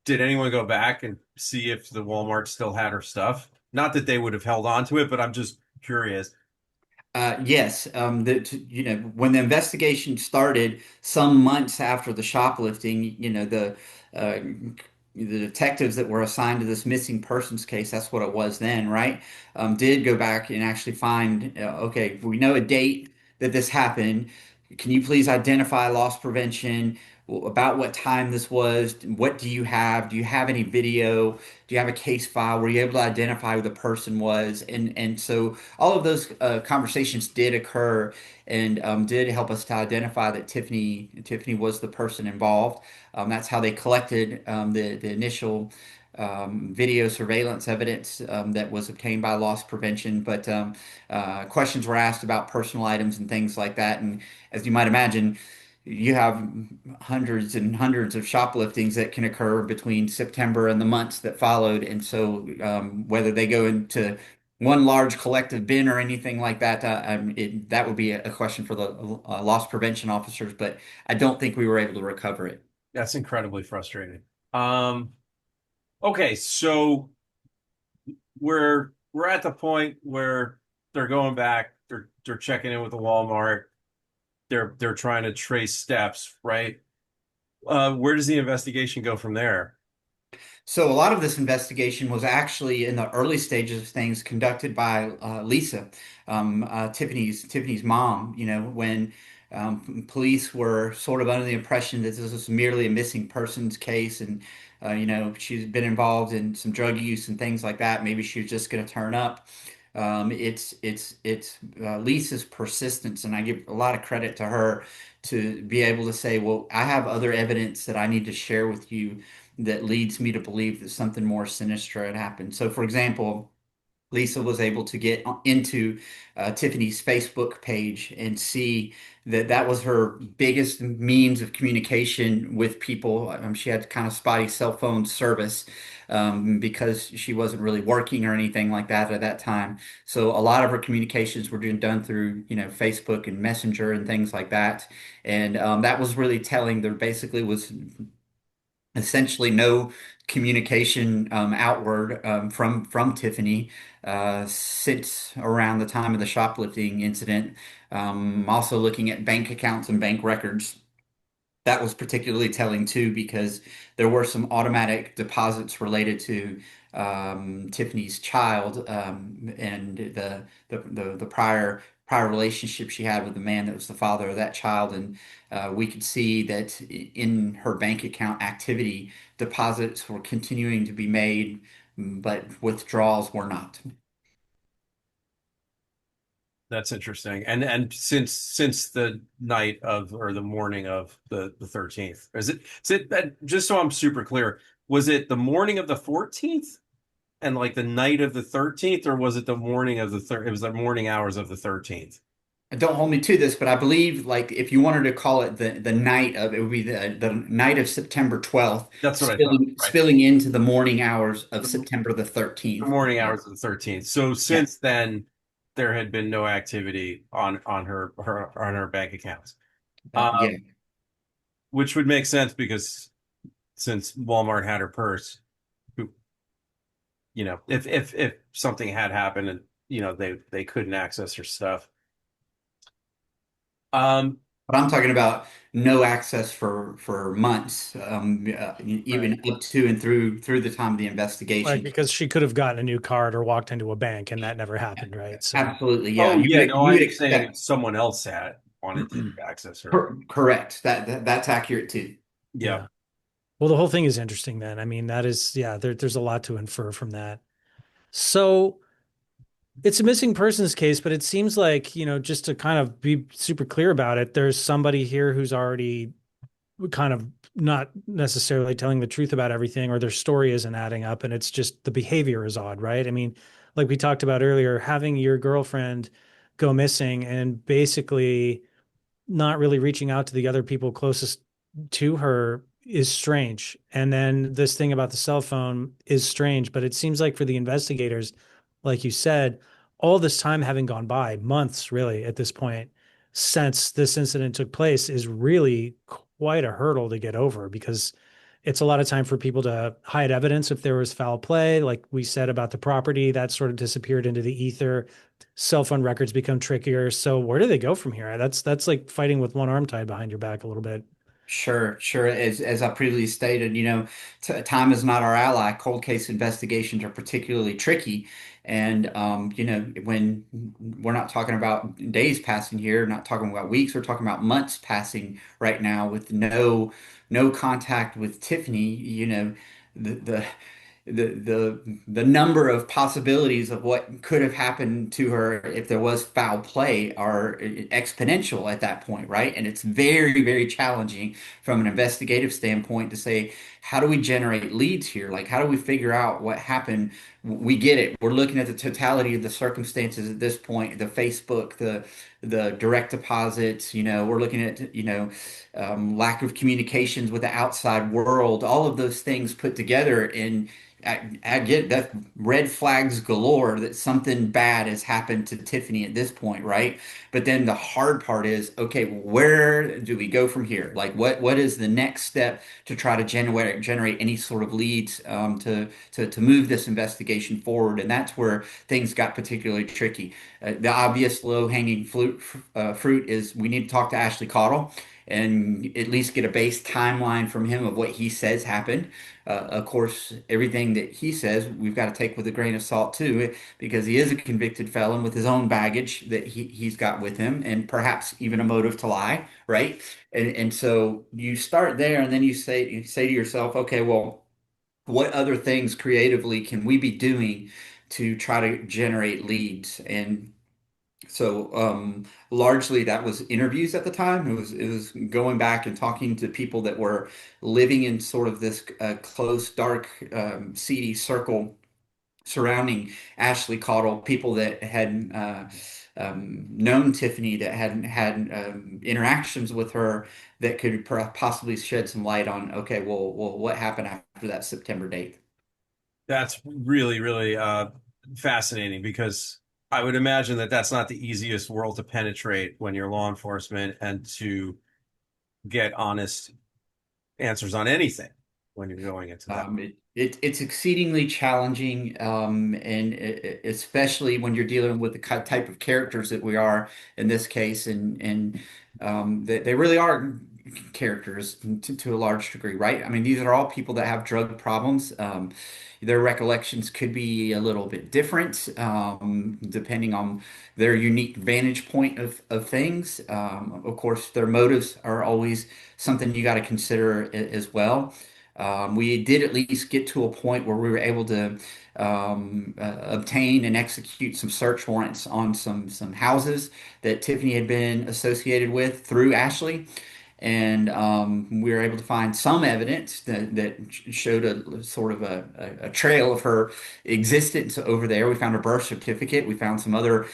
did anyone go back and see if the Walmart still had her stuff? Not that they would have held on to it, but I'm just curious. Yes, when the investigation started, some months after the shoplifting, uh, the detectives that were assigned to this missing persons case, that's what it was then, right? Did go back and actually find, okay, we know a date that this happened. Can you please identify loss prevention? About what time this was? What do you have? Do you have any video? Do you have a case file? Were you able to identify who the person was? And so all of those conversations did occur and did help us to identify that Tiffany was the person involved. That's how they collected the initial video surveillance evidence that was obtained by loss prevention. But questions were asked about personal items and things like that. And as you might imagine, you have hundreds and hundreds of shopliftings that can occur between September and the months that followed. And so, whether they go into one large collective bin or anything like that, that would be a question for the loss prevention officers. But I don't think we were able to recover it. That's incredibly frustrating. Um, okay, so we're at the point where they're going back, they're checking in with the Walmart, they're trying to trace steps, right? Where does the investigation go from there? So a lot of this investigation was actually in the early stages of things conducted by Lisa, Tiffany's mom. When police were sort of under the impression that this was merely a missing persons case, and she's been involved in some drug use and things like that. Maybe she was just going to turn up. It's Lisa's persistence, and I give a lot of credit to her to be able to say, "Well, I have other evidence that I need to share with you that leads me to believe that something more sinister had happened." So, for example, Lisa was able to get into Tiffany's Facebook page and see that that was her biggest means of communication with people. She had kind of spotty cell phone service because she wasn't really working or anything like that at that time. So a lot of her communications were being done through, Facebook and Messenger and things like that. And that was really telling. There basically was essentially no communication outward from Tiffany since around the time of the shoplifting incident. Also looking at bank accounts and bank records. That was particularly telling too, because there were some automatic deposits related to Tiffany's child, and the prior relationship she had with the man that was the father of that child, and we could see that in her bank account activity, deposits were continuing to be made, but withdrawals were not. That's interesting. And since the night of or the morning of the 13th, just so I'm super clear, was it the morning of the 14th and like the night of the 13th, or was it the morning of the third? It was the morning hours of the 13th. Don't hold me to this, but I believe like if you wanted to call it the night of, it would be the night of September 12th, That's what I thought, spilling right? spilling into the morning hours of The, September the the 13th. morning Yeah. hours of the 13th. So Yeah. since then, there had been no activity on her bank accounts. Yeah. Which would make sense because since Walmart had her purse, who, if something had happened and they couldn't access her stuff. Um, But I'm talking about no access for months, right. even up to and through the time of the Right, investigation. because she could have gotten a new card or walked into a bank, and that never happened, right? So, Absolutely, yeah. Oh yeah, no, You would I'm saying if expect. someone else had wanted to access her. Correct. That's accurate too. Yeah. yeah. Well, the whole thing is interesting then. I mean, that is, yeah, there's a lot to infer from that. So it's a missing persons case, but it seems like, just to kind of be super clear about it, there's somebody here who's already kind of not necessarily telling the truth about everything, or their story isn't adding up, and it's just the behavior is odd, right? I mean, like we talked about earlier, having your girlfriend go missing and basically not really reaching out to the other people closest to her is strange. And then this thing about the cell phone is strange, but it seems like for the investigators, like you said, all this time having gone by, months really at this point, since this incident took place is really quite a hurdle to get over because it's a lot of time for people to hide evidence if there was foul play. Like we said about the property, that sort of disappeared into the ether. Cell phone records become trickier. So where do they go from here? That's like fighting with one arm tied behind your back a little bit. Sure, sure. As I previously stated, t time is not our ally. Cold case investigations are particularly tricky, and when we're not talking about days passing here, not talking about weeks, we're talking about months passing right now with no contact with Tiffany. The the the number of possibilities of what could have happened to her if there was foul play are exponential at that point, right? And it's very, very challenging from an investigative standpoint to say, how do we generate leads here? Like, how do we figure out what happened? We get it. We're looking at the totality of the circumstances at this point, the Facebook, the direct deposits, we're looking at, lack of communications with the outside world, all of those things put together. And I get that red flags galore that something bad has happened to Tiffany at this point, right? But then the hard part is, okay, where do we go from here? Like, what is the next step to try to generate any sort of leads, to move this investigation forward? And that's where things got particularly tricky. The obvious low-hanging fruit is we need to talk to Ashley Cottle and at least get a base timeline from him of what he says happened. Of course, everything that he says, we've got to take with a grain of salt too, because he is a convicted felon with his own baggage that he's got with him, and perhaps even a motive to lie, right? And so you start there, and then you say to yourself, okay, well, what other things creatively can we be doing to try to generate leads? And so largely that was interviews at the time. It was going back and talking to people that were living in sort of this close, dark, seedy circle surrounding Ashley Cottle, people that had known Tiffany, that hadn't had interactions with her that could possibly shed some light on, okay, well, what happened after that September date? That's really, really fascinating because I would imagine that that's not the easiest world to penetrate when you're law enforcement and to get honest answers on anything when you're going into that. It's exceedingly challenging, and especially when you're dealing with the type of characters that we are in this case, and they really are characters to a large degree, right? I mean, these are all people that have drug problems. Their recollections could be a little bit different, depending on their unique vantage point of things. Of course, their motives are always something you got to consider as well. We did at least get to a point where we were able to obtain and execute some search warrants on some houses that Tiffany had been associated with through Ashley. And we were able to find some evidence that showed a sort of a trail of her existence over there. We found a birth certificate. We found some other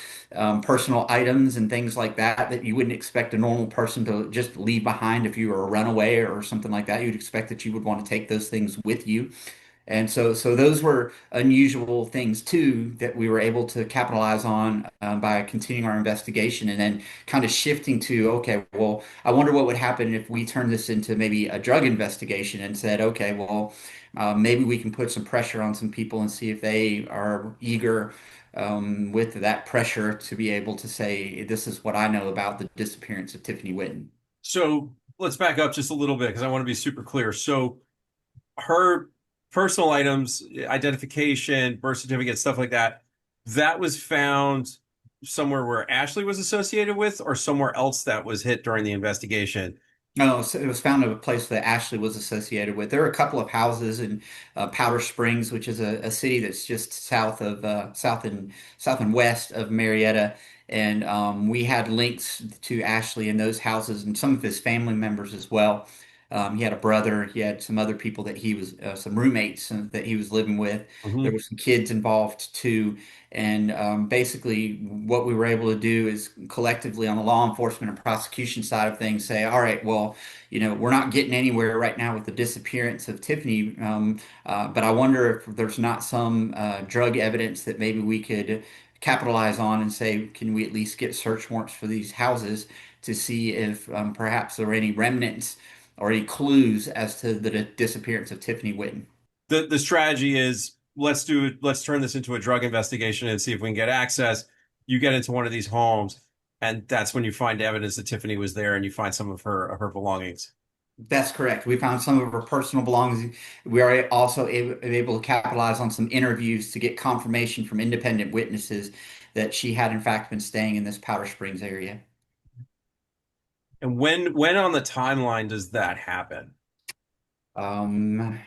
personal items and things like that that you wouldn't expect a normal person to just leave behind if you were a runaway or something like that. You'd expect that you would want to take those things with you. And so those were unusual things too that we were able to capitalize on by continuing our investigation and then kind of shifting to, okay, well, I wonder what would happen if we turned this into maybe a drug investigation and said, okay, well, maybe we can put some pressure on some people and see if they are eager with that pressure to be able to say, this is what I know about the disappearance of Tiffany Whitton. So let's back up just a little bit because I want to be super clear. So her personal items, identification, birth certificate, stuff like that, that was found somewhere where Ashley was associated with, or somewhere else that was hit during the investigation. No, so it was found at a place that Ashley was associated with. There are a couple of houses in Powder Springs, which is a city that's just south of south and west of Marietta, and we had links to Ashley in those houses and some of his family members as well. He had a brother. He had some other people that he was some roommates that he was living with. There Mhm. were some kids involved too. And basically, what we were able to do is collectively on the law enforcement and prosecution side of things say, all right, well, we're not getting anywhere right now with the disappearance of Tiffany, but I wonder if there's not some drug evidence that maybe we could capitalize on and say, can we at least get search warrants for these houses to see if perhaps there are any remnants or any clues as to the disappearance of Tiffany Whitten? The strategy is let's turn this into a drug investigation and see if we can get access. You get into one of these homes, and that's when you find evidence that Tiffany was there, and you find some of her belongings. That's correct. We found some of her personal belongings. We are also able to capitalize on some interviews to get confirmation from independent witnesses that she had in fact been staying in this Powder Springs area. And when on the timeline does that happen? Um,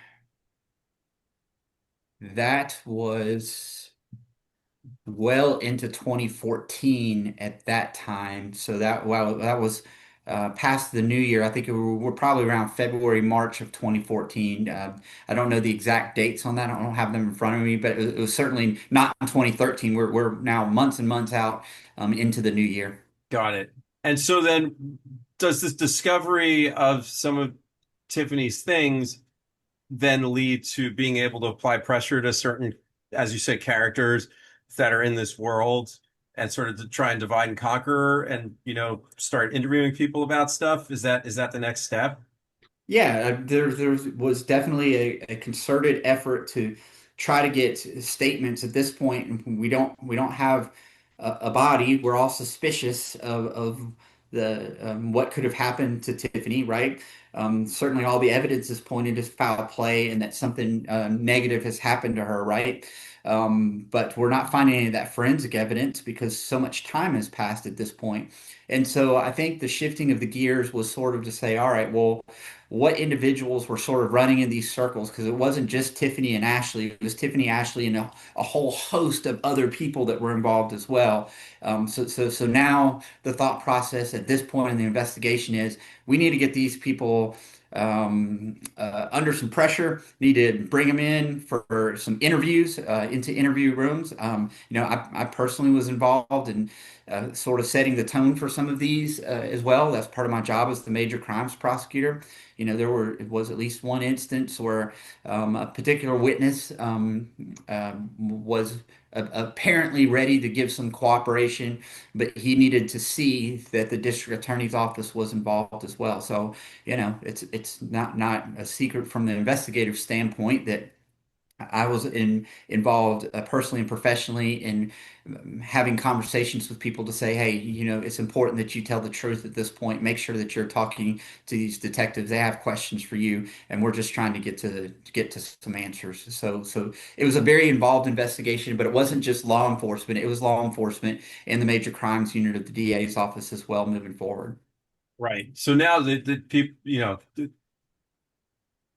that was well into 2014 at that time. So that was past the new year. I think we're probably around February, March of 2014. I don't know the exact dates on that. I don't have them in front of me, but it was certainly not in 2013. We're now months and months out into the new year. Got it. And so then, does this discovery of some of Tiffany's things then lead to being able to apply pressure to certain, as you say, characters that are in this world and sort of to try and divide and conquer and, start interviewing people about stuff? Is that the next step? Yeah, there was definitely a concerted effort to try to get statements at this point. We don't have a body. We're all suspicious of the what could have happened to Tiffany, right? Certainly, all the evidence is pointing to foul play and that something negative has happened to her, right? But we're not finding any of that forensic evidence because so much time has passed at this point. And so I think the shifting of the gears was sort of to say, all right, well, what individuals were sort of running in these circles because it wasn't just Tiffany and Ashley. It was Tiffany, Ashley, and a whole host of other people that were involved as well. So now the thought process at this point in the investigation is we need to get these people under some pressure. Need to bring them in for some interviews into interview rooms. I personally was involved in sort of setting the tone for some of these as well. That's part of my job as the major crimes prosecutor. It was at least one instance where a particular witness was apparently ready to give some cooperation, but he needed to see that the district attorney's office was involved as well. So, it's not a secret from the investigative standpoint that I was involved personally and professionally in having conversations with people to say, hey, it's important that you tell the truth at this point. Make sure that you're talking to these detectives. They have questions for you, and we're just trying to get to some answers. So it was a very involved investigation, but it wasn't just law enforcement. It was law enforcement and the major crimes unit of the DA's office as well moving forward. Right. So now the people,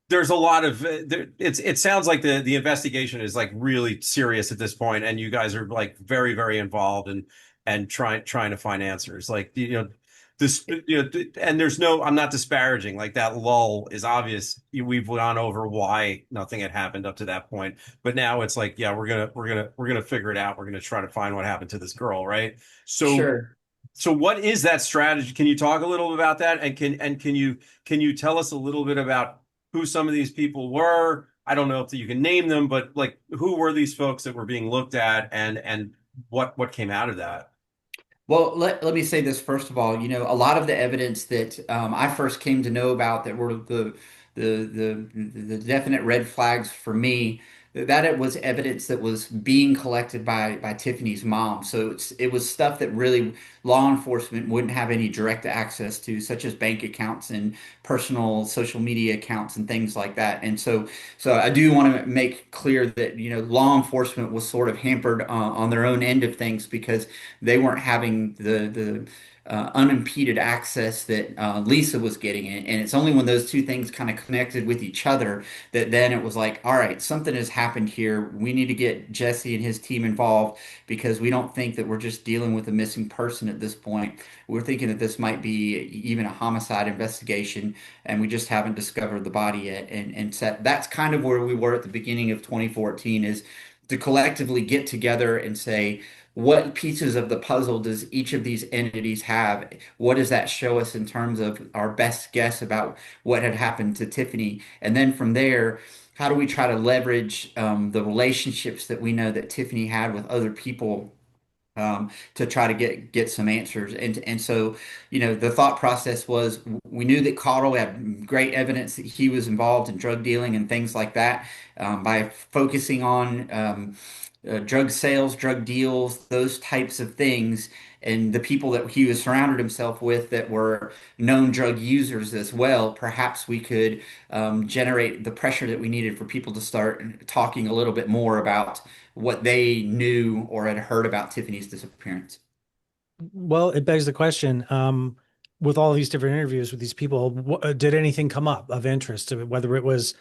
there's a lot of it sounds like the investigation is like really serious at this point, and you guys are like very, very involved and trying to find answers. Like, this, and there's no, I'm not disparaging. Like that lull is obvious. We've gone over why nothing had happened up to that point, but now it's like, yeah, we're gonna figure it out. We're gonna try to find what happened to this girl, right? So Sure. so what is that strategy? Can you talk a little about that? And can you tell us a little bit about who some of these people were? I don't know if you can name them, but like who were these folks that were being looked at and what came out of that? Well, let me say this first of all. A lot of the evidence that I first came to know about that were the definite red flags for me, that it was evidence that was being collected by Tiffany's mom. So it was stuff that really law enforcement wouldn't have any direct access to, such as bank accounts and personal social media accounts and things like that. And so I do want to make clear that law enforcement was sort of hampered on their own end of things because they weren't having the unimpeded access that Lisa was getting. And it's only when those two things kind of connected with each other that then it was like, all right, something has happened here. We need to get Jesse and his team involved because we don't think that we're just dealing with a missing person at this point. We're thinking that this might be even a homicide investigation, and we just haven't discovered the body yet. And so that's kind of where we were at the beginning of 2014 is to collectively get together and say, what pieces of the puzzle does each of these entities have? What does that show us in terms of our best guess about what had happened to Tiffany? And then from there, how do we try to leverage the relationships that we know that Tiffany had with other people to try to get some answers. And so, the thought process was we knew that Cottle had great evidence that he was involved in drug dealing and things like that. By focusing on drug sales, drug deals, those types of things, and the people that he was surrounded himself with that were known drug users as well, perhaps we could generate the pressure that we needed for people to start talking a little bit more about what they knew or had heard about Tiffany's disappearance. Well, it begs the question, with all these different interviews with these people, did anything come up of interest, whether it was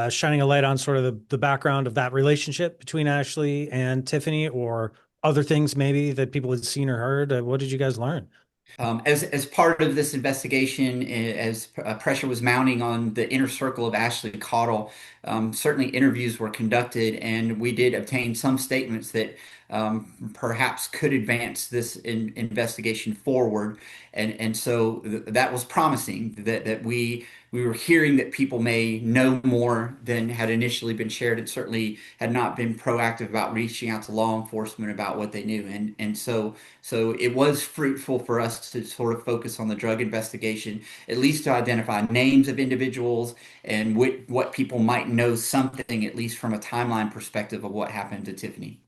shining a light on sort of the background of that relationship between Ashley and Tiffany or other things maybe that people had seen or heard? What did you guys learn? As part of this investigation, as pressure was mounting on the inner circle of Ashley Cottle, certainly interviews were conducted, and we did obtain some statements that perhaps could advance this investigation forward. And so that was promising that we were hearing that people may know more than had initially been shared, and certainly had not been proactive about reaching out to law enforcement about what they knew. And so it was fruitful for us to sort of focus on the drug investigation, at least to identify names of individuals and what people might know something, at least from a timeline perspective of what happened to Tiffany.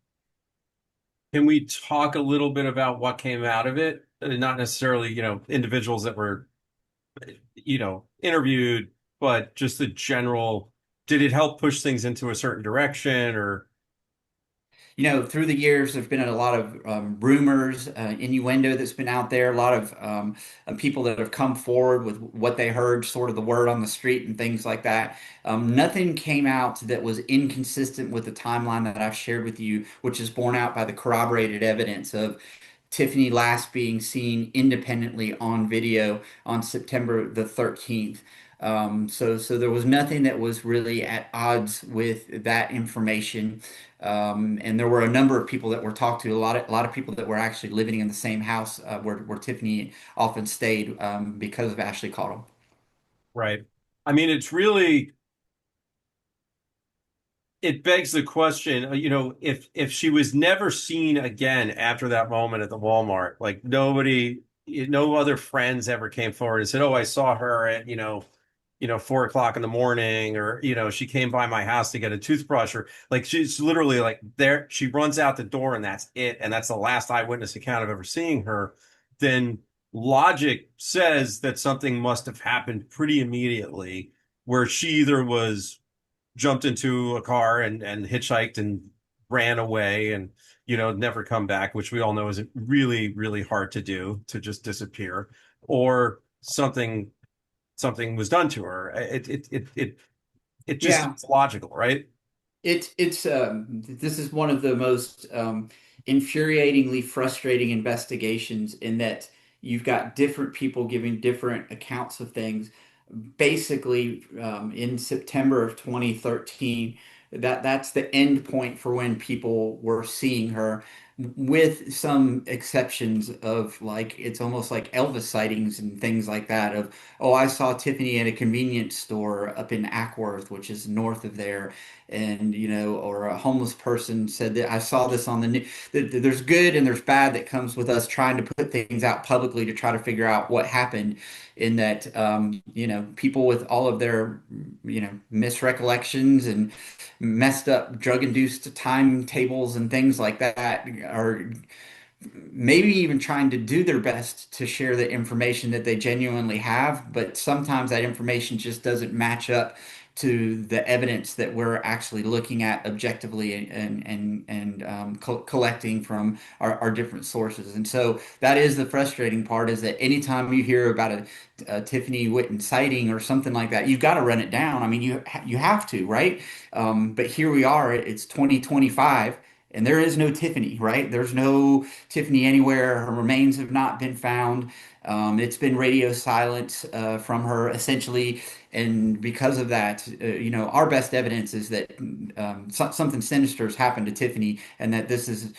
Can we talk a little bit about what came out of it? Not necessarily, individuals that were, interviewed, but just the general, did it help push things into a certain direction or Through the years, there's been a lot of rumors, innuendo that's been out there, a lot of people that have come forward with what they heard, sort of the word on the street and things like that. Nothing came out that was inconsistent with the timeline that I've shared with you, which is borne out by the corroborated evidence of Tiffany last being seen independently on video on September the 13th. So there was nothing that was really at odds with that information. And there were a number of people that were talked to, a lot of people that were actually living in the same house where Tiffany often stayed because of Ashley Cottle. right? I mean, it begs the question, if she was never seen again after that moment at the Walmart, like no other friends ever came forward and said, "Oh, I saw her at, 4 o'clock in the morning, or she came by my house to get a toothbrush, or like she's literally like there, she runs out the door and that's it, and that's the last eyewitness account of ever seeing her, then logic says that something must have happened pretty immediately, where she either was jumped into a car and hitchhiked and ran away and never come back, which we all know is really, really hard to do, to just disappear, or something was done to her. It just Yeah. seems logical, right? This is one of the most infuriatingly frustrating investigations in that you've got different people giving different accounts of things. Basically, in September of 2013, that's the end point for when people were seeing her, with some exceptions of, like, it's almost like Elvis sightings and things like that of, oh, I saw Tiffany at a convenience store up in Ackworth, which is north of there, and or a homeless person said that I saw this on the news. There's good and there's bad that comes with us trying to put things out publicly to try to figure out what happened. In that, people with all of their misrecollections and messed up drug-induced timetables and things like that are maybe even trying to do their best to share the information that they genuinely have, but sometimes that information just doesn't match up to the evidence that we're actually looking at objectively and collecting from our different sources. And so that is the frustrating part, is that anytime you hear about a Tiffany Whitton sighting or something like that, you've got to run it down. I mean, you have to, right? But here we are, it's 2025. And there is no Tiffany, right? There's no Tiffany anywhere. Her remains have not been found. It's been radio silent from her, essentially. And because of that, our best evidence is that something sinister has happened to Tiffany, and that this is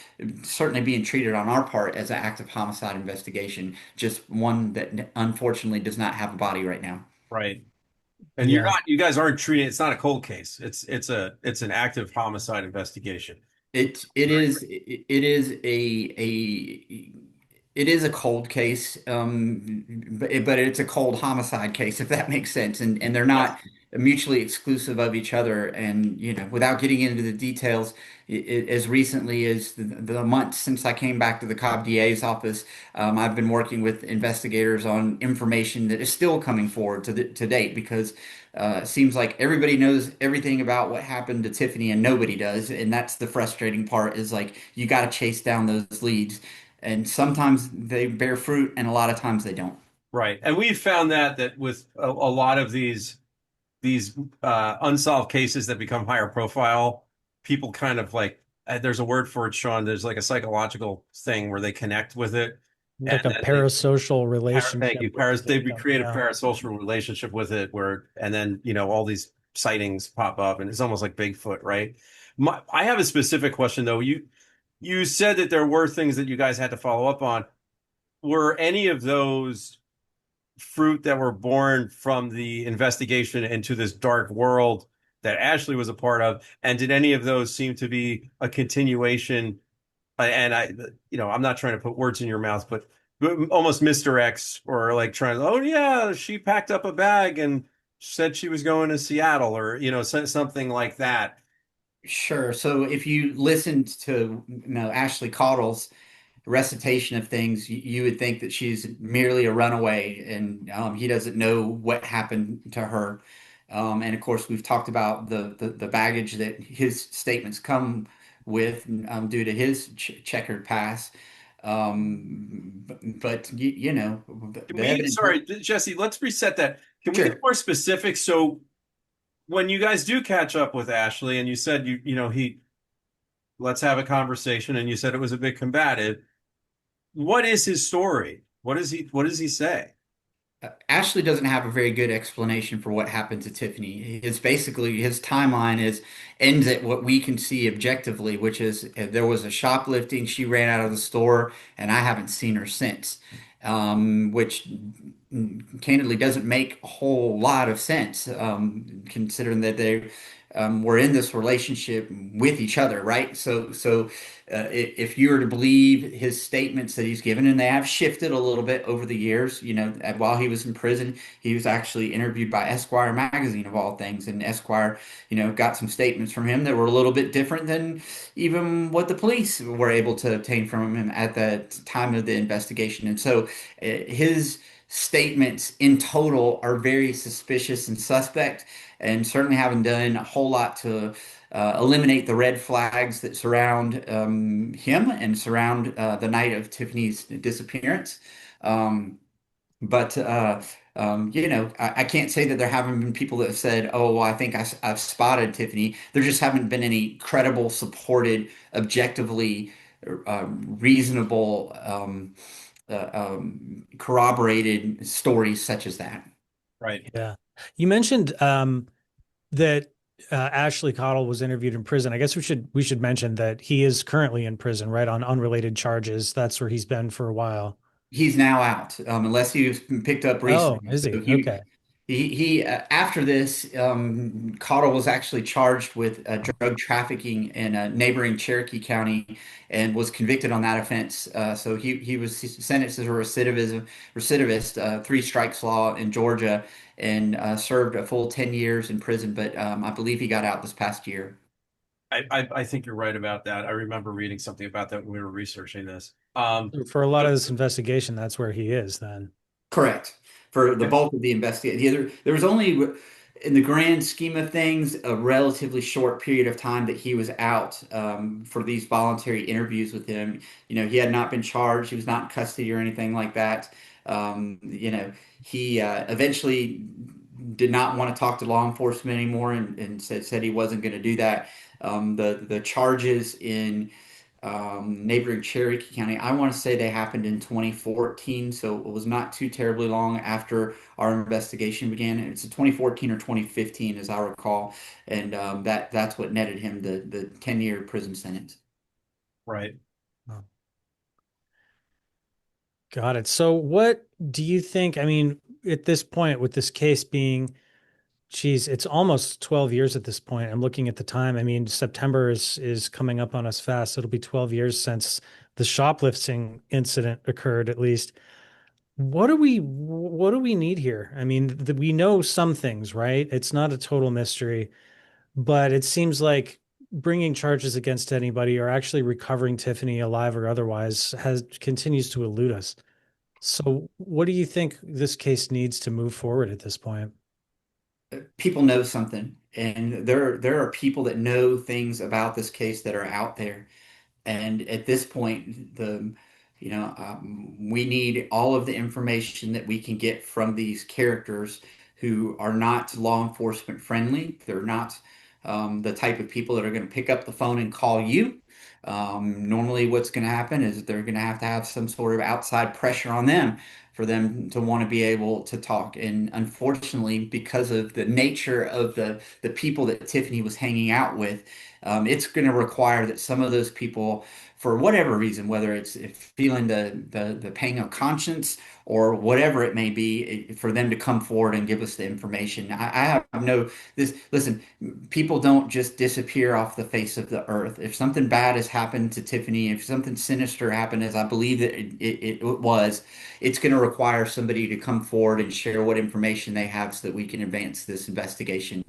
certainly being treated on our part as an active homicide investigation, just one that unfortunately does not have a body right now. Right. And Yeah. you guys aren't treating it's not a cold case. It's an active homicide investigation. It is a cold case, but it's a cold homicide case, if that makes sense. And they're Yes. not mutually exclusive of each other. And without getting into the details, as recently as the months since I came back to the Cobb DA's office, I've been working with investigators on information that is still coming forward to date, because it seems like everybody knows everything about what happened to Tiffany and nobody does. And that's the frustrating part, is like you got to chase down those leads. And sometimes they bear fruit and a lot of times they don't. Right. And we've found that with a lot of these unsolved cases that become higher profile, people kind of like, there's a word for it, Sean. There's like a psychological thing where they connect with it, and Like a then they parasocial thank relationship you, with the Paris. They victim. create a Yeah. parasocial relationship with it, where and then all these sightings pop up, and it's almost like Bigfoot, right? I have a specific question though. You said that there were things that you guys had to follow up on. Were any of those fruit that were born from the investigation into this dark world that Ashley was a part of? And did any of those seem to be a continuation? And I'm not trying to put words in your mouth, but almost Mr. X, or like trying, oh yeah, she packed up a bag and said she was going to Seattle, or something like that. Sure. So if you listened to Ashley Caudle's recitation of things, you would think that she's merely a runaway, and he doesn't know what happened to her. And of course, we've talked about the baggage that his statements come with, due to his checkered past. But Can the we, evidence. sorry, Jesse, let's reset that. Can we get Sure. more specific? So when you guys do catch up with Ashley, and you said he let's have a conversation, and you said it was a bit combative. What is his story? What does he say? Ashley doesn't have a very good explanation for what happened to Tiffany. It's basically, his timeline is ends at what we can see objectively, which is, there was a shoplifting. She ran out of the store, and I haven't seen her since. Which candidly doesn't make a whole lot of sense, considering that they were in this relationship with each other, right? If you were to believe his statements that he's given, and they have shifted a little bit over the years, while he was in prison, he was actually interviewed by Esquire magazine of all things, and Esquire, got some statements from him that were a little bit different than even what the police were able to obtain from him at the time of the investigation. And so his statements in total are very suspicious and suspect, and certainly haven't done a whole lot to eliminate the red flags that surround him and surround the night of Tiffany's disappearance. Um, but I can't say that there haven't been people that have said, "Oh, well, I think I've spotted Tiffany." There just haven't been any credible, supported, objectively reasonable, corroborated stories such as that. Right. Yeah. You mentioned that Ashley Cottle was interviewed in prison. I guess we should mention that he is currently in prison, right, on unrelated charges. That's where he's been for a while. He's now out, unless he was picked up Oh, recently. is So he? Okay. he after this, Cottle was actually charged with drug trafficking in neighboring Cherokee County and was convicted on that offense. So he was sentenced as a recidivist, three strikes law in Georgia, and served a full 10 years in prison. But I believe he got out this past year. I think you're right about that. I remember reading something about that when we were researching this. For a lot of this investigation, that's where he is then. Correct. For the bulk of the investigation, there was only, in the grand scheme of things, a relatively short period of time that he was out for these voluntary interviews with him. He had not been charged. He was not in custody or anything like that. He eventually did not want to talk to law enforcement anymore, and said he wasn't going to do that. The charges in neighboring Cherokee County. I want to say they happened in 2014, so it was not too terribly long after our investigation began. It's a 2014 or 2015, as I recall, and that's what netted him the 10-year prison sentence. Right. Oh, got it. So what do you think? I mean, at this point, with this case being, geez, it's almost 12 years at this point. I'm looking at the time. I mean, September is coming up on us fast. It'll be 12 years since the shoplifting incident occurred, at least. What do we need here? I mean, we know some things, right? It's not a total mystery, but it seems like bringing charges against anybody or actually recovering Tiffany alive or otherwise has continues to elude us. So, what do you think this case needs to move forward at this point? People know something, and there are people that know things about this case that are out there. And at this point, we need all of the information that we can get from these characters who are not law enforcement friendly. They're not the type of people that are going to pick up the phone and call you. Normally, what's going to happen is they're going to have some sort of outside pressure on them for them to want to be able to talk. And unfortunately, because of the nature of the people that Tiffany was hanging out with, it's going to require that some of those people, for whatever reason, whether it's feeling the pang of conscience or whatever it may be, for them to come forward and give us the information. I have no this. Listen, people don't just disappear off the face of the earth. If something bad has happened to Tiffany, if something sinister happened, as I believe that it was, it's going to require somebody to come forward and share what information they have so that we can advance this investigation.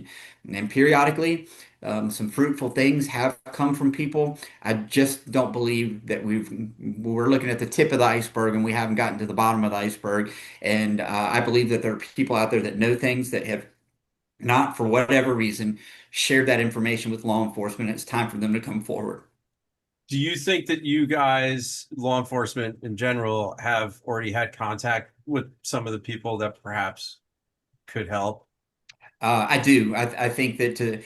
And periodically, some fruitful things have come from people. I just don't believe that we're looking at the tip of the iceberg and we haven't gotten to the bottom of the iceberg. And I believe that there are people out there that know things that have not, for whatever reason, shared that information with law enforcement. It's time for them to come forward. Do you think that you guys, law enforcement in general, have already had contact with some of the people that perhaps could help? I do. I think that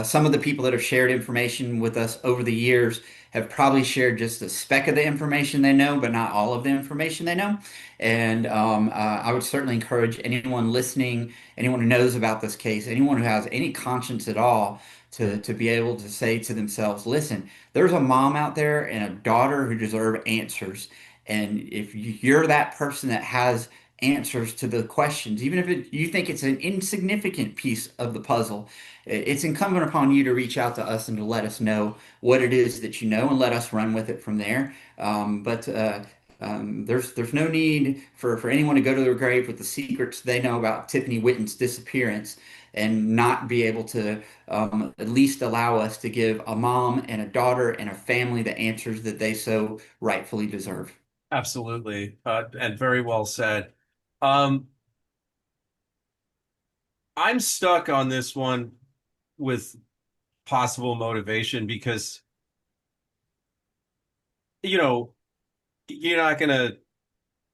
some of the people that have shared information with us over the years have probably shared just a speck of the information they know, but not all of the information they know. And I would certainly encourage anyone listening, anyone who knows about this case, anyone who has any conscience at all, to be able to say to themselves, listen, there's a mom out there and a daughter who deserve answers. And if you're that person that has answers to the questions, even if you think it's an insignificant piece of the puzzle. It's incumbent upon you to reach out to us and to let us know what it is that you know and let us run with it from there. But there's no need for anyone to go to their grave with the secrets they know about Tiffany Whitton's disappearance and not be able to at least allow us to give a mom and a daughter and a family the answers that they so rightfully deserve. Absolutely. And very well said. Um, I'm stuck on this one with possible motivation because, you know, you're not gonna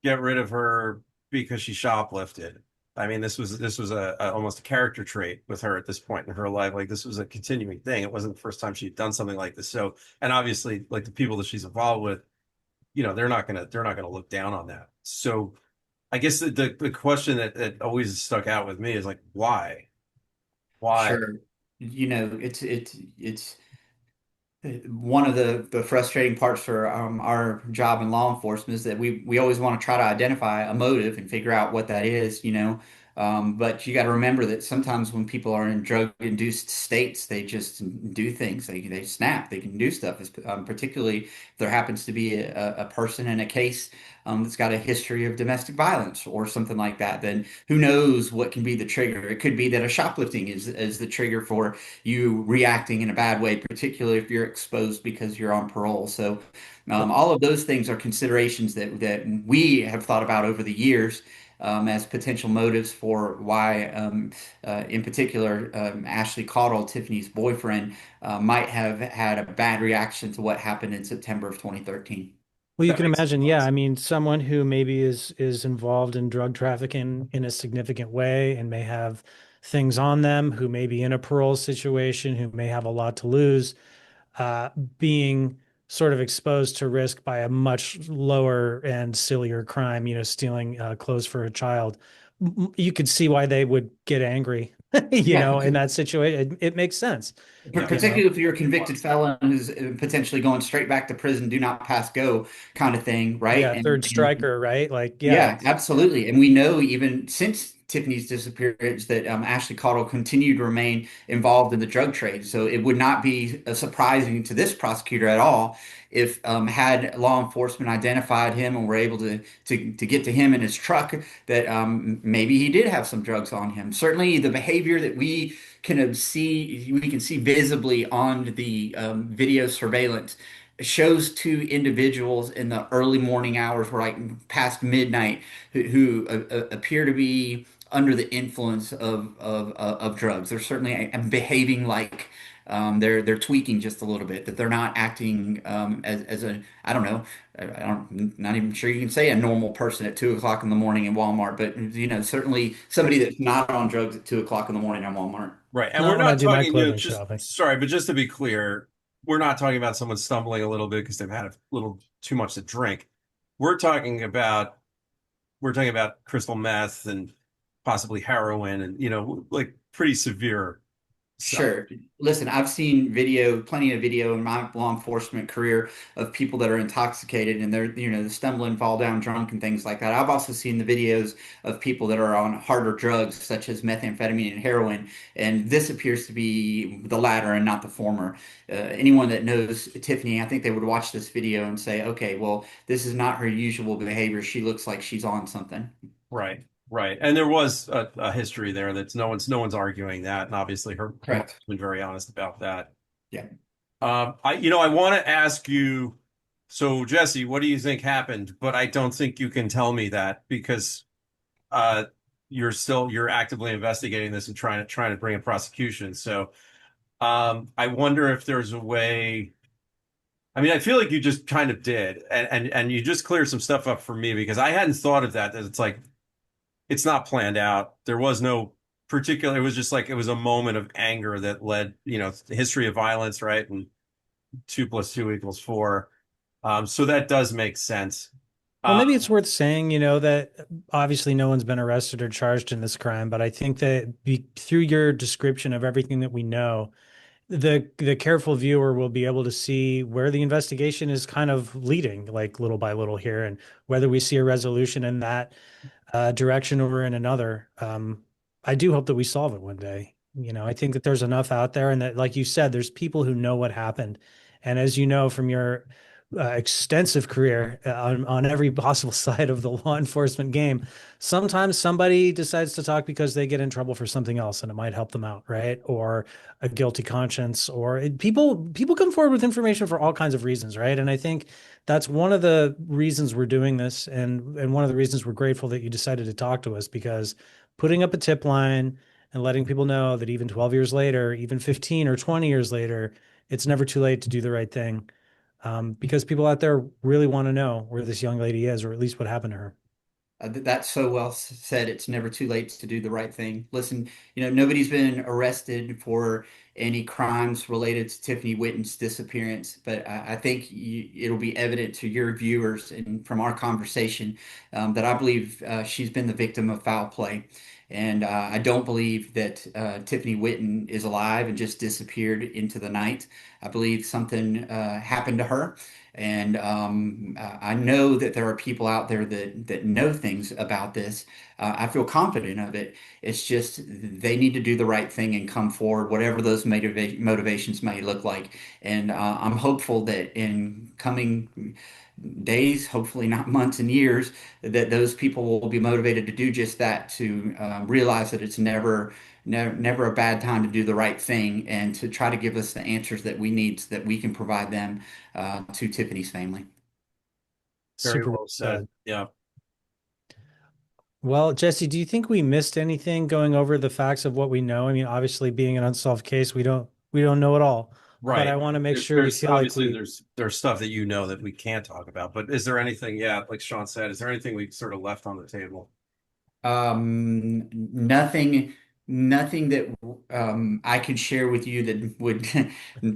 get rid of her because she shoplifted. I mean, this was a almost a character trait with her at this point in her life. Like this was a continuing thing. It wasn't the first time she'd done something like this. So, and obviously, like the people that she's involved with, they're not gonna look down on that. So, I guess the question that always stuck out with me is like, why? Why? Sure. You know, it's one of the frustrating parts for our job in law enforcement is that we always want to try to identify a motive and figure out what that is, you know. But you got to remember that sometimes when people are in drug-induced states, they just do things. They snap. They can do stuff. Particularly if there happens to be a person in a case that's got a history of domestic violence or something like that. Then who knows what can be the trigger? It could be that a shoplifting is the trigger for you reacting in a bad way, particularly if you're exposed because you're on parole. So, all of those things are considerations that we have thought about over the years as potential motives for why, in particular, Ashley Caudle, Tiffany's boyfriend, might have had a bad reaction to what happened in September of 2013. Well, you That can makes imagine, a lot of yeah. I sense. mean, someone who maybe is involved in drug trafficking in a significant way and may have things on them, who may be in a parole situation, who may have a lot to lose, uh, being sort of exposed to risk by a much lower and sillier crime, stealing clothes for a child. You could see why they would get angry, Yeah, in that situation. It makes sense, Yeah. you know. particularly if you're a convicted felon who's potentially going straight back to prison, do not pass go kind of thing, right? Yeah, third striker, right? Like, yeah, Yeah, absolutely. And we know even since Tiffany's disappearance that Ashley Caudle continued to remain involved in the drug trade. So it would not be surprising to this prosecutor at all if had law enforcement identified him and were able to get to him in his truck that maybe he did have some drugs on him. Certainly, the behavior that we can see visibly on the video surveillance shows two individuals in the early morning hours, or like past midnight, who appear to be under the influence of drugs. They're certainly behaving like they're tweaking just a little bit. That they're not acting as a I don't know. Not even sure you can say a normal person at 2 o'clock in the morning in Walmart, but certainly somebody Right. that's not on drugs at 2 o'clock in the morning in Walmart. Right. And we're not when I not do my talking, clothing just shopping. sorry, but just to be clear, we're not talking about someone stumbling a little bit because they've had a little too much to drink. We're talking about we're talking about crystal meth and possibly heroin and like pretty severe stuff. Sure. Listen, I've seen plenty of video in my law enforcement career of people that are intoxicated and they stumble and fall down drunk and things like that. I've also seen the videos of people that are on harder drugs such as methamphetamine and heroin, and this appears to be the latter and not the former. Anyone that knows Tiffany, I think they would watch this video and say, okay, well, this is not her usual behavior. She looks like she's on something. Right. Right. And there was a history there that's no one's arguing that. And obviously her mom's Correct. been very honest about that. Yeah. I want to ask you, so Jesse, what do you think happened? But I don't think you can tell me that because uh, you're actively investigating this and trying to bring a prosecution. So I wonder if there's a way. I mean, I feel like you just kind of did, and you just cleared some stuff up for me because I hadn't thought of that. That it's like it's not planned out. There was no particular. It was just like it was a moment of anger that led, the history of violence, right? And 2 + 2 = 4. So that does make sense. Well, maybe Um, it's worth saying, that obviously no one's been arrested or charged in this crime, but I think that through your description of everything that we know, the careful viewer will be able to see where the investigation is kind of leading, like little by little here, and whether we see a resolution in that direction or in another. I do hope that we solve it one day. I think that there's enough out there, and that, like you said, there's people who know what happened. And as you know from your extensive career on every possible side of the law enforcement game, sometimes somebody decides to talk because they get in trouble for something else, and it might help them out, right? Or a guilty conscience, or people come forward with information for all kinds of reasons, right? And I think that's one of the reasons we're doing this, and one of the reasons we're grateful that you decided to talk to us, because putting up a tip line and letting people know that even 12 years later, even 15 or 20 years later, it's never too late to do the right thing. Because people out there really want to know where this young lady is, or at least what happened to her. That's so well said. It's never too late to do the right thing. Listen, nobody's been arrested for any crimes related to Tiffany Whitton's disappearance, but I think it'll be evident to your viewers and from our conversation that I believe she's been the victim of foul play. And I don't believe that Tiffany Whitton is alive and just disappeared into the night. I believe something happened to her. And I know that there are people out there that know things about this. I feel confident of it. It's just they need to do the right thing and come forward, whatever those motivations may look like. And I'm hopeful that in coming days, hopefully not months and years, that those people will be motivated to do just that, to realize that it's never a bad time to do the right thing and to try to give us the answers that we need so that we can provide them to Tiffany's family. Very Super well well said. said. Yeah. Well, Jesse, do you think we missed anything going over the facts of what we know? I mean, obviously, being an unsolved case, we don't know it all, but I Right. want to make sure we There's feel like obviously we. there's stuff that that we can't talk about, but is there anything, yeah, like Sean said, is there anything we sort of left on the table? Nothing that I could share with you that would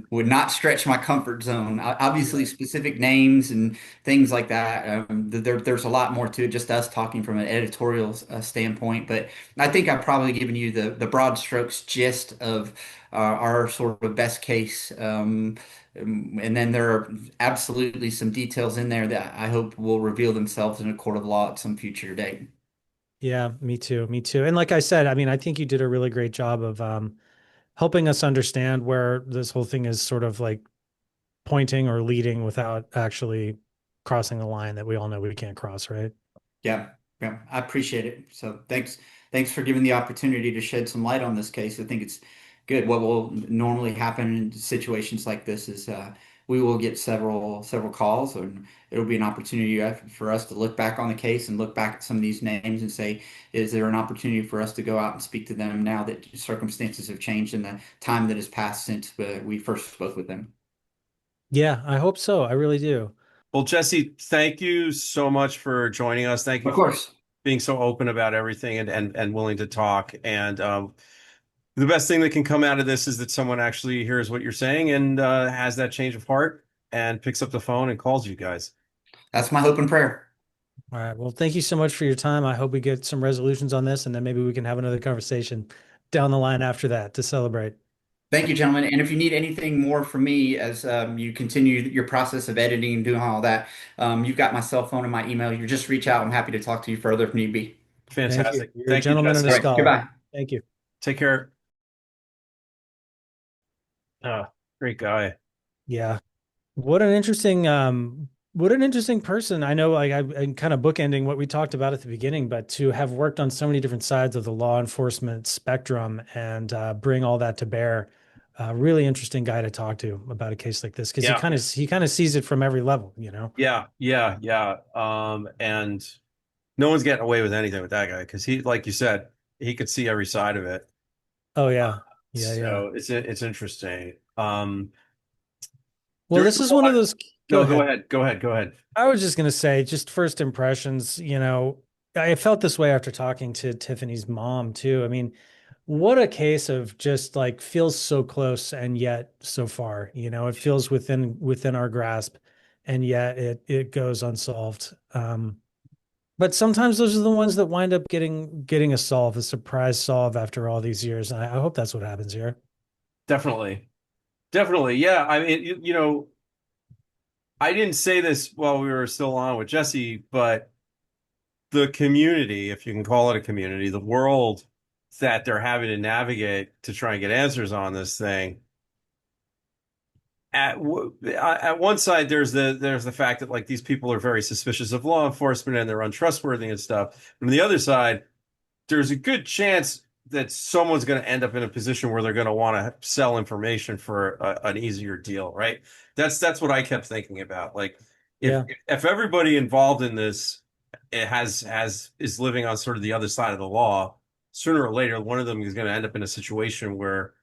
would not stretch my comfort zone. Obviously, Right. specific names and things like that. There's a lot more to it, just us talking from an editorial standpoint. But I think I've probably given you the broad strokes gist of our sort of best case. And then there are absolutely some details in there that I hope will reveal themselves in a court of law at some future date. Yeah, me too. Me too. And like I said, I mean, I think you did a really great job of helping us understand where this whole thing is sort of like pointing or leading without actually crossing the line that we all know we can't cross, right? Yeah, yeah, I appreciate it. So thanks for giving the opportunity to shed some light on this case. I think it's good. What will normally happen in situations like this is we will get several calls, and it'll be an opportunity for us to look back on the case and look back at some of these names and say, is there an opportunity for us to go out and speak to them now that circumstances have changed in the time that has passed since we first spoke with them? Yeah, I hope so. I really do. Well, Jesse, thank you so much for joining us. Thank you Of for course. being so open about everything and willing to talk. And the best thing that can come out of this is that someone actually hears what you're saying and has that change of heart and picks up the phone and calls you guys. That's my hope and prayer. All right. Well, thank you so much for your time. I hope we get some resolutions on this, and then maybe we can have another conversation down the line after that to celebrate. Thank you, gentlemen. And if you need anything more from me as you continue your process of editing and doing all that, you've got my cell phone and my email. You just reach out. I'm happy to talk to you further if need be. Thank you. Fantastic. You're a Thank you, gentleman and a All Jesse. right. scholar. Goodbye. Thank you. Take care. Great guy. Yeah. What an interesting person. I know like I'm kind of bookending what we talked about at the beginning, but to have worked on so many different sides of the law enforcement spectrum and bring all that to bear, really interesting guy to talk to about a case like this because he Yeah. kind of he kind of sees it from every level, you know. Yeah. Yeah. Yeah. And no one's getting away with anything with that guy because he, like you said, he could see every side of it. Oh yeah. Yeah, yeah. So it's interesting. Well, During this the is one of walk, those. Go no, go ahead. ahead. Go ahead. Go ahead. I was just going to say, just first impressions, I felt this way after talking to Tiffany's mom too. I mean, what a case of just like feels so close and yet so far, it feels within our grasp and yet it goes unsolved. But sometimes those are the ones that wind up getting a solve, a surprise solve after all these years. And I hope that's what happens here. Definitely. Definitely. Yeah. I mean, I didn't say this while we were still on with Jesse, but the community, if you can call it a community, the world that they're having to navigate to try and get answers on this thing. At one side, there's the fact that like these people are very suspicious of law enforcement and they're untrustworthy and stuff. And on the other side, there's a good chance that someone's going to end up in a position where they're going to want to sell information for an easier deal, right? That's what I kept thinking about. Like Yeah. if everybody involved in this it has is living on sort of the other side of the law, sooner or later one of them is going to end up in a situation where,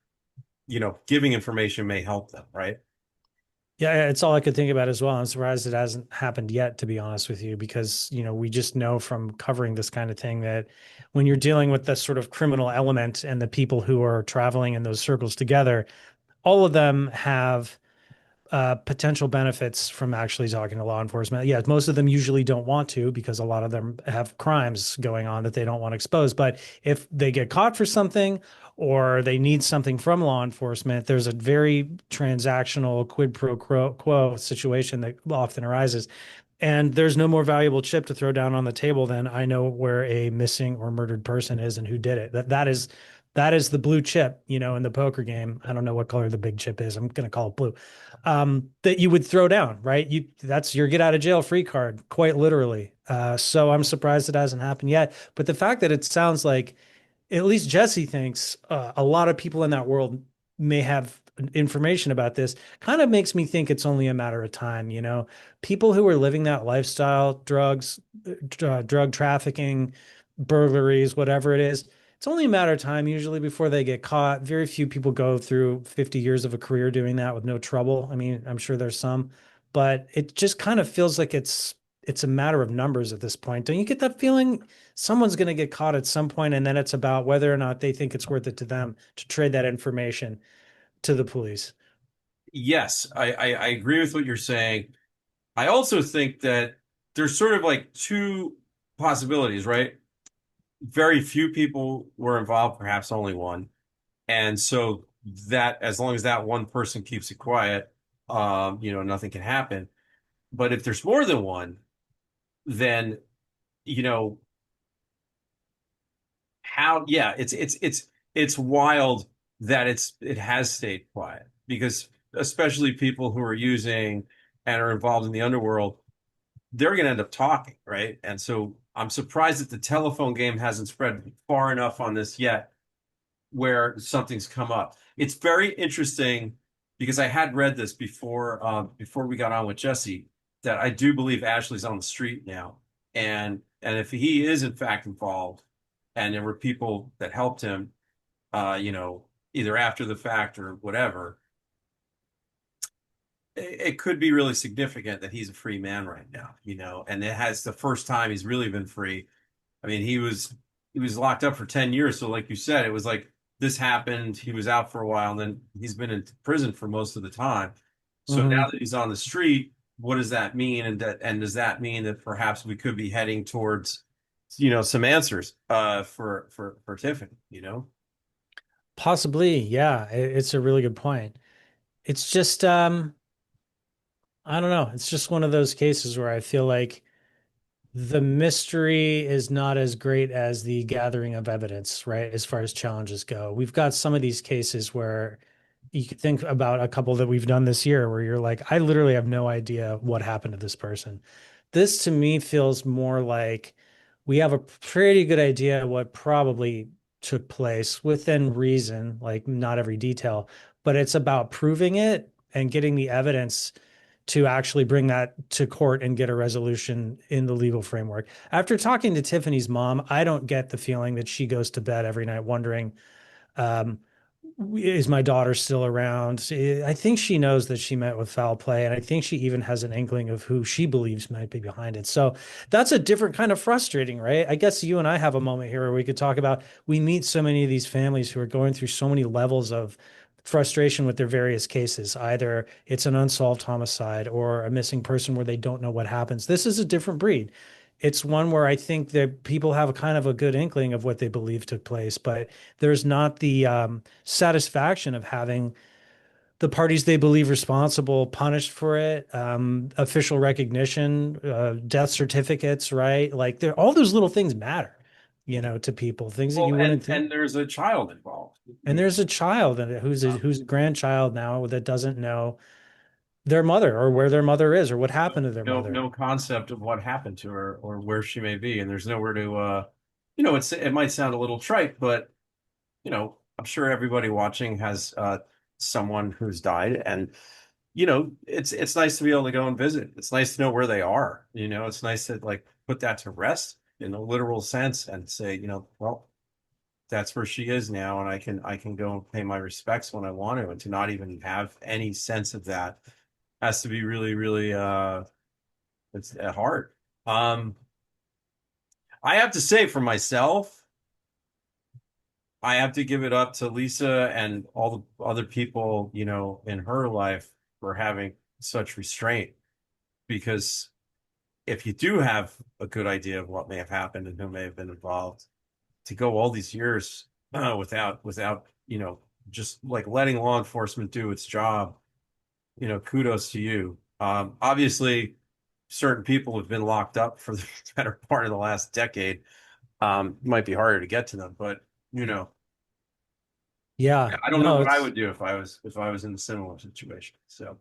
giving information may help them, right? Yeah, it's all I could think about as well. I'm surprised it hasn't happened yet, to be honest with you, because, we just know from covering this kind of thing that when you're dealing with the sort of criminal element and the people who are traveling in those circles together, all of them have potential benefits from actually talking to law enforcement. Yeah, most of them usually don't want to because a lot of them have crimes going on that they don't want to expose. But if they get caught for something or they need something from law enforcement, there's a very transactional quid pro quo situation that often arises. And there's no more valuable chip to throw down on the table than I know where a missing or murdered person is and who did it. That is the blue chip, in the poker game. I don't know what color the big chip is. I'm going to call it blue. That you would throw down, right? That's your get out of jail free card, quite literally. So I'm surprised it hasn't happened yet. But the fact that it sounds like at least Jesse thinks a lot of people in that world may have information about this kind of makes me think it's only a matter of time. People who are living that lifestyle, drugs, drug trafficking, burglaries, whatever it is, it's only a matter of time usually before they get caught. Very few people go through 50 years of a career doing that with no trouble. I mean, I'm sure there's some, but it just kind of feels like it's a matter of numbers at this point. Don't you get that feeling? Someone's going to get caught at some point, and then it's about whether or not they think it's worth it to them to trade that information to the police. Yes, I agree with what you're saying. I also think that there's sort of like two possibilities, right? Very few people were involved, perhaps only one. And so that as long as that one person keeps it quiet, nothing can happen. But if there's more than one, then, you know, yeah, it's wild that it has stayed quiet because especially people who are using and are involved in the underworld, they're going to end up talking, right? And so I'm surprised that the telephone game hasn't spread far enough on this yet where something's come up. It's very interesting because I had read this before we got on with Jesse that I do believe Ashley's on the street now. And if he is in fact involved and there were people that helped him either after the fact or whatever, it could be really significant that he's a free man right now, and it has the first time he's really been free. I mean, he was locked up for 10 years. So like you said, it was like this happened, he was out for a while, and then he's been in prison for most of the time. So now Mhm. that he's on the street, what does that mean? And does that mean that perhaps we could be heading towards, some answers for Tiffany? Possibly, yeah. It's a really good point. It's just, I don't know. It's just one of those cases where I feel like the mystery is not as great as the gathering of evidence, right? As far as challenges go. We've got some of these cases where you could think about a couple that we've done this year where you're like, I literally have no idea what happened to this person. This to me feels more like we have a pretty good idea what probably took place within reason, like not every detail, but it's about proving it and getting the evidence to actually bring that to court and get a resolution in the legal framework. After talking to Tiffany's mom, I don't get the feeling that she goes to bed every night wondering, um, is my daughter still around? I think she knows that she met with foul play, and I think she even has an inkling of who she believes might be behind it. So that's a different kind of frustrating, right? I guess you and I have a moment here where we could talk about we meet so many of these families who are going through so many levels of frustration with their various cases. Either it's an unsolved homicide or a missing person where they don't know what happens. This is a different breed. It's one where I think that people have a kind of a good inkling of what they believe took place, but there's not the satisfaction of having the parties they believe responsible punished for it, official recognition, death certificates, right? Like there, all those little things matter, to people, things that Well, you wouldn't think. and there's a child involved. And there's a child who's a grandchild now that doesn't know their mother or where their mother is or what happened to their mother. No concept of what happened to her or where she may be, and there's nowhere to it might sound a little trite, but I'm sure everybody watching has someone who's died, and it's nice to be able to go and visit. It's nice to know where they are. It's nice to like put that to rest in a literal sense and say, well, that's where she is now, and I can go and pay my respects when I want to, and to not even have any sense of that has to be really, really it's hard. Um, I have to say for myself, I have to give it up to Lisa and all the other people, in her life for having such restraint. Because if you do have a good idea of what may have happened and who may have been involved, to go all these years without just like letting law enforcement do its job, kudos to you. Obviously, certain people have been locked up for the better part of the last decade. It might be harder to get to them, but Yeah, I don't know no, what I would do if I was in a similar situation. So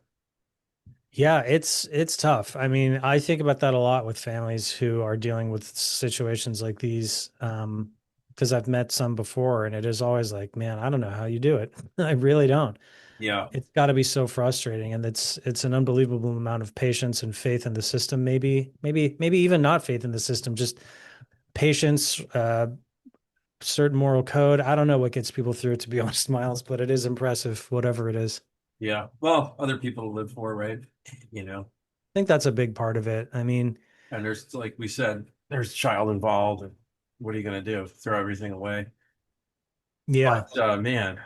yeah, it's tough. I mean, I think about that a lot with families who are dealing with situations like these, because I've met some before, and it is always like, man, I don't know how you do it. I really don't. yeah, It's got to be so frustrating, and it's an unbelievable amount of patience and faith in the system. Maybe even not faith in the system, just patience, certain moral code. I don't know what gets people through it, to be honest, Myles, but it is impressive, whatever it is. yeah. Well, other people to live for, right? You know, I think that's a big part of it. I mean, and there's like we said, there's a child involved, and what are you going to do? Throw everything away? yeah, But man,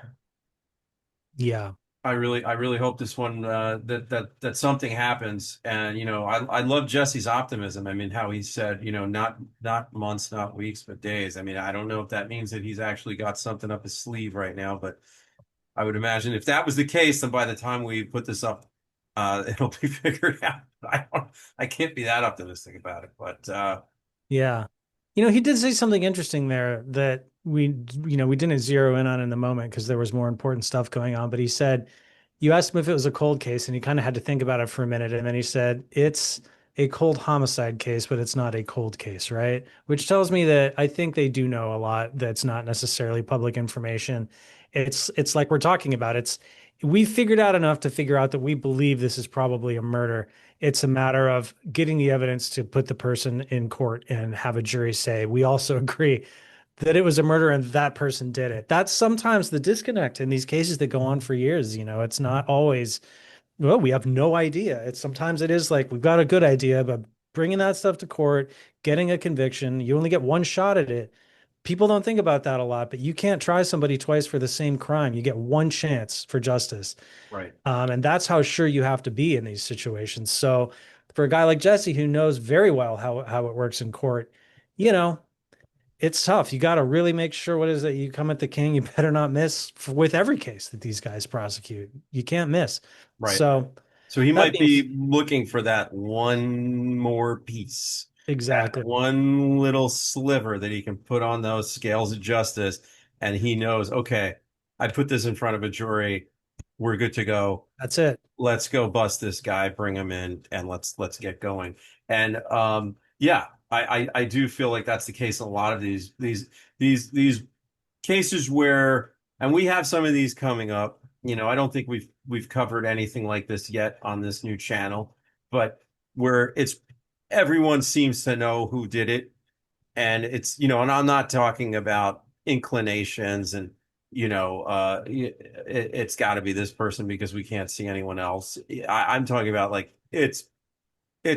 yeah. I really hope this one that something happens. And I love Jesse's optimism. I mean, how he said, not months, not weeks, but days. I mean, I don't know if that means that he's actually got something up his sleeve right now, but I would imagine if that was the case, then by the time we put this up, it'll be figured out. I can't be that optimistic about it, but Yeah. He did say something interesting there that we didn't zero in on in the moment because there was more important stuff going on. But he said, you asked him if it was a cold case, and he kind of had to think about it for a minute. And then he said, it's a cold homicide case, but it's not a cold case, right? Which tells me that I think they do know a lot that's not necessarily public information. It's like we're talking about. We figured out enough to figure out that we believe this is probably a murder. It's a matter of getting the evidence to put the person in court and have a jury say, we also agree that it was a murder and that person did it. That's sometimes the disconnect in these cases that go on for years. It's not always, well, we have no idea. It's sometimes it is like, we've got a good idea, but bringing that stuff to court, getting a conviction, you only get one shot at it. People don't think about that a lot, but you can't try somebody twice for the same crime. You get one chance for justice. right, And that's how sure you have to be in these situations. So for a guy like Jesse, who knows very well how it works in court, you know, it's tough. You got to really make sure what is that you come at the king. You better not miss with every case that these guys prosecute. You can't miss. right. So So he that might being be looking for that one more piece, that exactly, one little sliver that he can put on those scales of justice. And he knows, okay, I put this in front of a jury. We're good to go. that's it. Let's go bust this guy, bring him in, and let's get going. And yeah, I do feel like that's the case in a lot of these cases where, and we have some of these coming up. I don't think we've covered anything like this yet on this new channel, but where it's everyone seems to know who did it, and and I'm not talking about inclinations and it's got to be this person because we can't see anyone else. I'm talking about like it's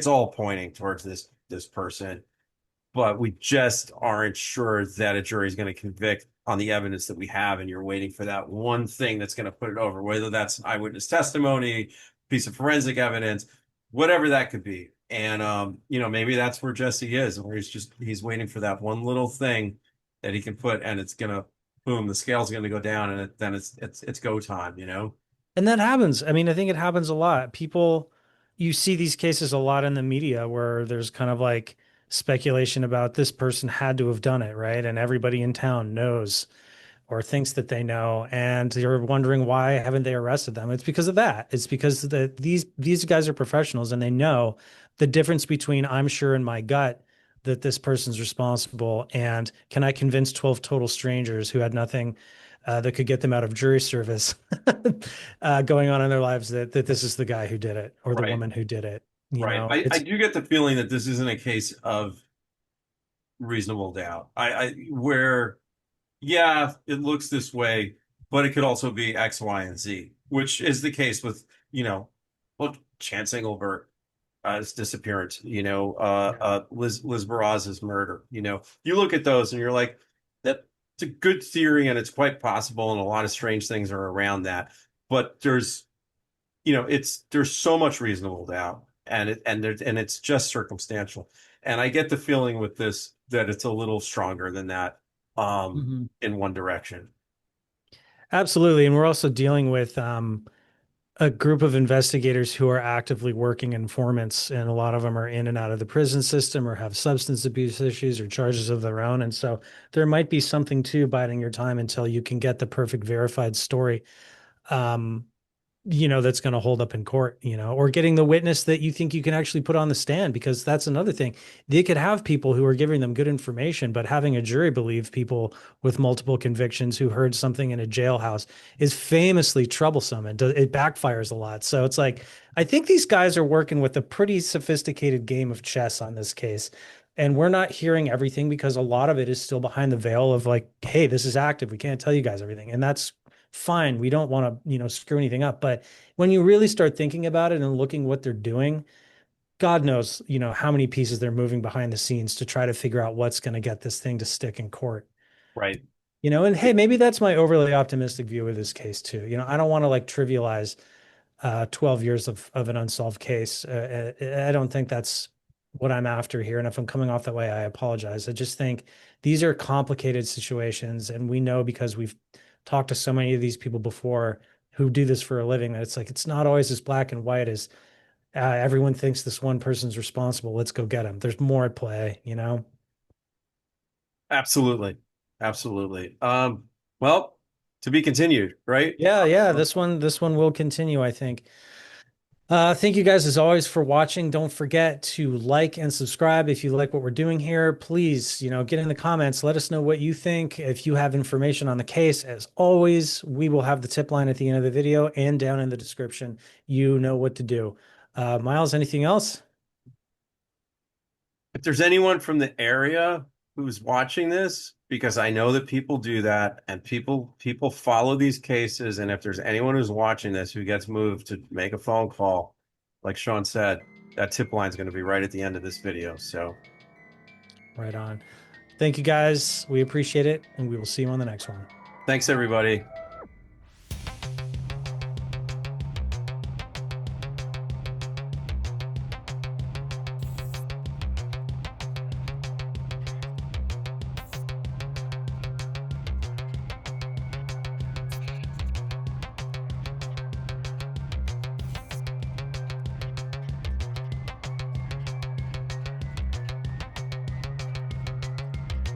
all pointing towards this person, but we just aren't sure that a jury is going to convict on the evidence that we have, and you're waiting for that one thing that's going to put it over, whether that's eyewitness testimony, piece of forensic evidence, whatever that could be. And maybe that's where Jesse is, where he's waiting for that one little thing that he can put, and it's gonna boom, the scale's gonna go down, and then it's go time. And that happens. I mean, I think it happens a lot. People, you see these cases a lot in the media where there's kind of like speculation about this person had to have done it, right? And everybody in town knows or thinks that they know, and you're wondering why haven't they arrested them? It's because of that. It's because these guys are professionals and they know the difference between I'm sure in my gut that this person's responsible and can I convince 12 total strangers who had nothing that could get them out of jury service going on in their lives that this is the guy who did it or the Right, woman who did it. You right. know, I it's do get the feeling that this isn't a case of reasonable doubt. I where yeah, it looks this way, but it could also be X, Y, and Z, which is the case with, look, Chance Engelbert, his disappearance, yeah. Liz Barraz's murder. You look at those and you're like, that's a good theory and it's quite possible, and a lot of strange things are around that. But there's so much reasonable doubt, and it's just circumstantial. And I get the feeling with this that it's a little stronger than that, Mhm. in one direction. Absolutely. And we're also dealing with a group of investigators who are actively working informants, and a lot of them are in and out of the prison system or have substance abuse issues or charges of their own. And so there might be something to biding your time until you can get the perfect verified story. Um, that's going to hold up in court, or getting the witness that you think you can actually put on the stand, because that's another thing. They could have people who are giving them good information, but having a jury believe people with multiple convictions who heard something in a jailhouse is famously troublesome and it backfires a lot. So it's like, I think these guys are working with a pretty sophisticated game of chess on this case. And we're not hearing everything because a lot of it is still behind the veil of like, hey, this is active. We can't tell you guys everything. And that's fine. We don't want to, screw anything up. But when you really start thinking about it and looking what they're doing, God knows, how many pieces they're moving behind the scenes to try to figure out what's going to get this thing to stick in court. Right. And hey, maybe that's my overly optimistic view of this case too. I don't want to like trivialize 12 years of an unsolved case. I don't think that's what I'm after here. And if I'm coming off that way, I apologize. I just think these are complicated situations. And we know because we've talked to so many of these people before who do this for a living that it's like, it's not always as black and white as everyone thinks this one person's responsible. Let's go get him. There's more at play. Absolutely. Absolutely. Well, to be continued, right? Yeah, yeah. Um, This one will continue, I think. Thank you guys as always for watching. Don't forget to like and subscribe if you like what we're doing here. Please, get in the comments. Let us know what you think. If you have information on the case, as always, we will have the tip line at the end of the video and down in the description. You know what to do. Myles, anything else? if there's anyone from the area who's watching this, because I know that people do that and people follow these cases, and if there's anyone who's watching this who gets moved to make a phone call, like Sean said, that tip line is going to be right at the end of this video. So Right on. Thank you guys. We appreciate it, and we will see you on the next one. thanks, everybody.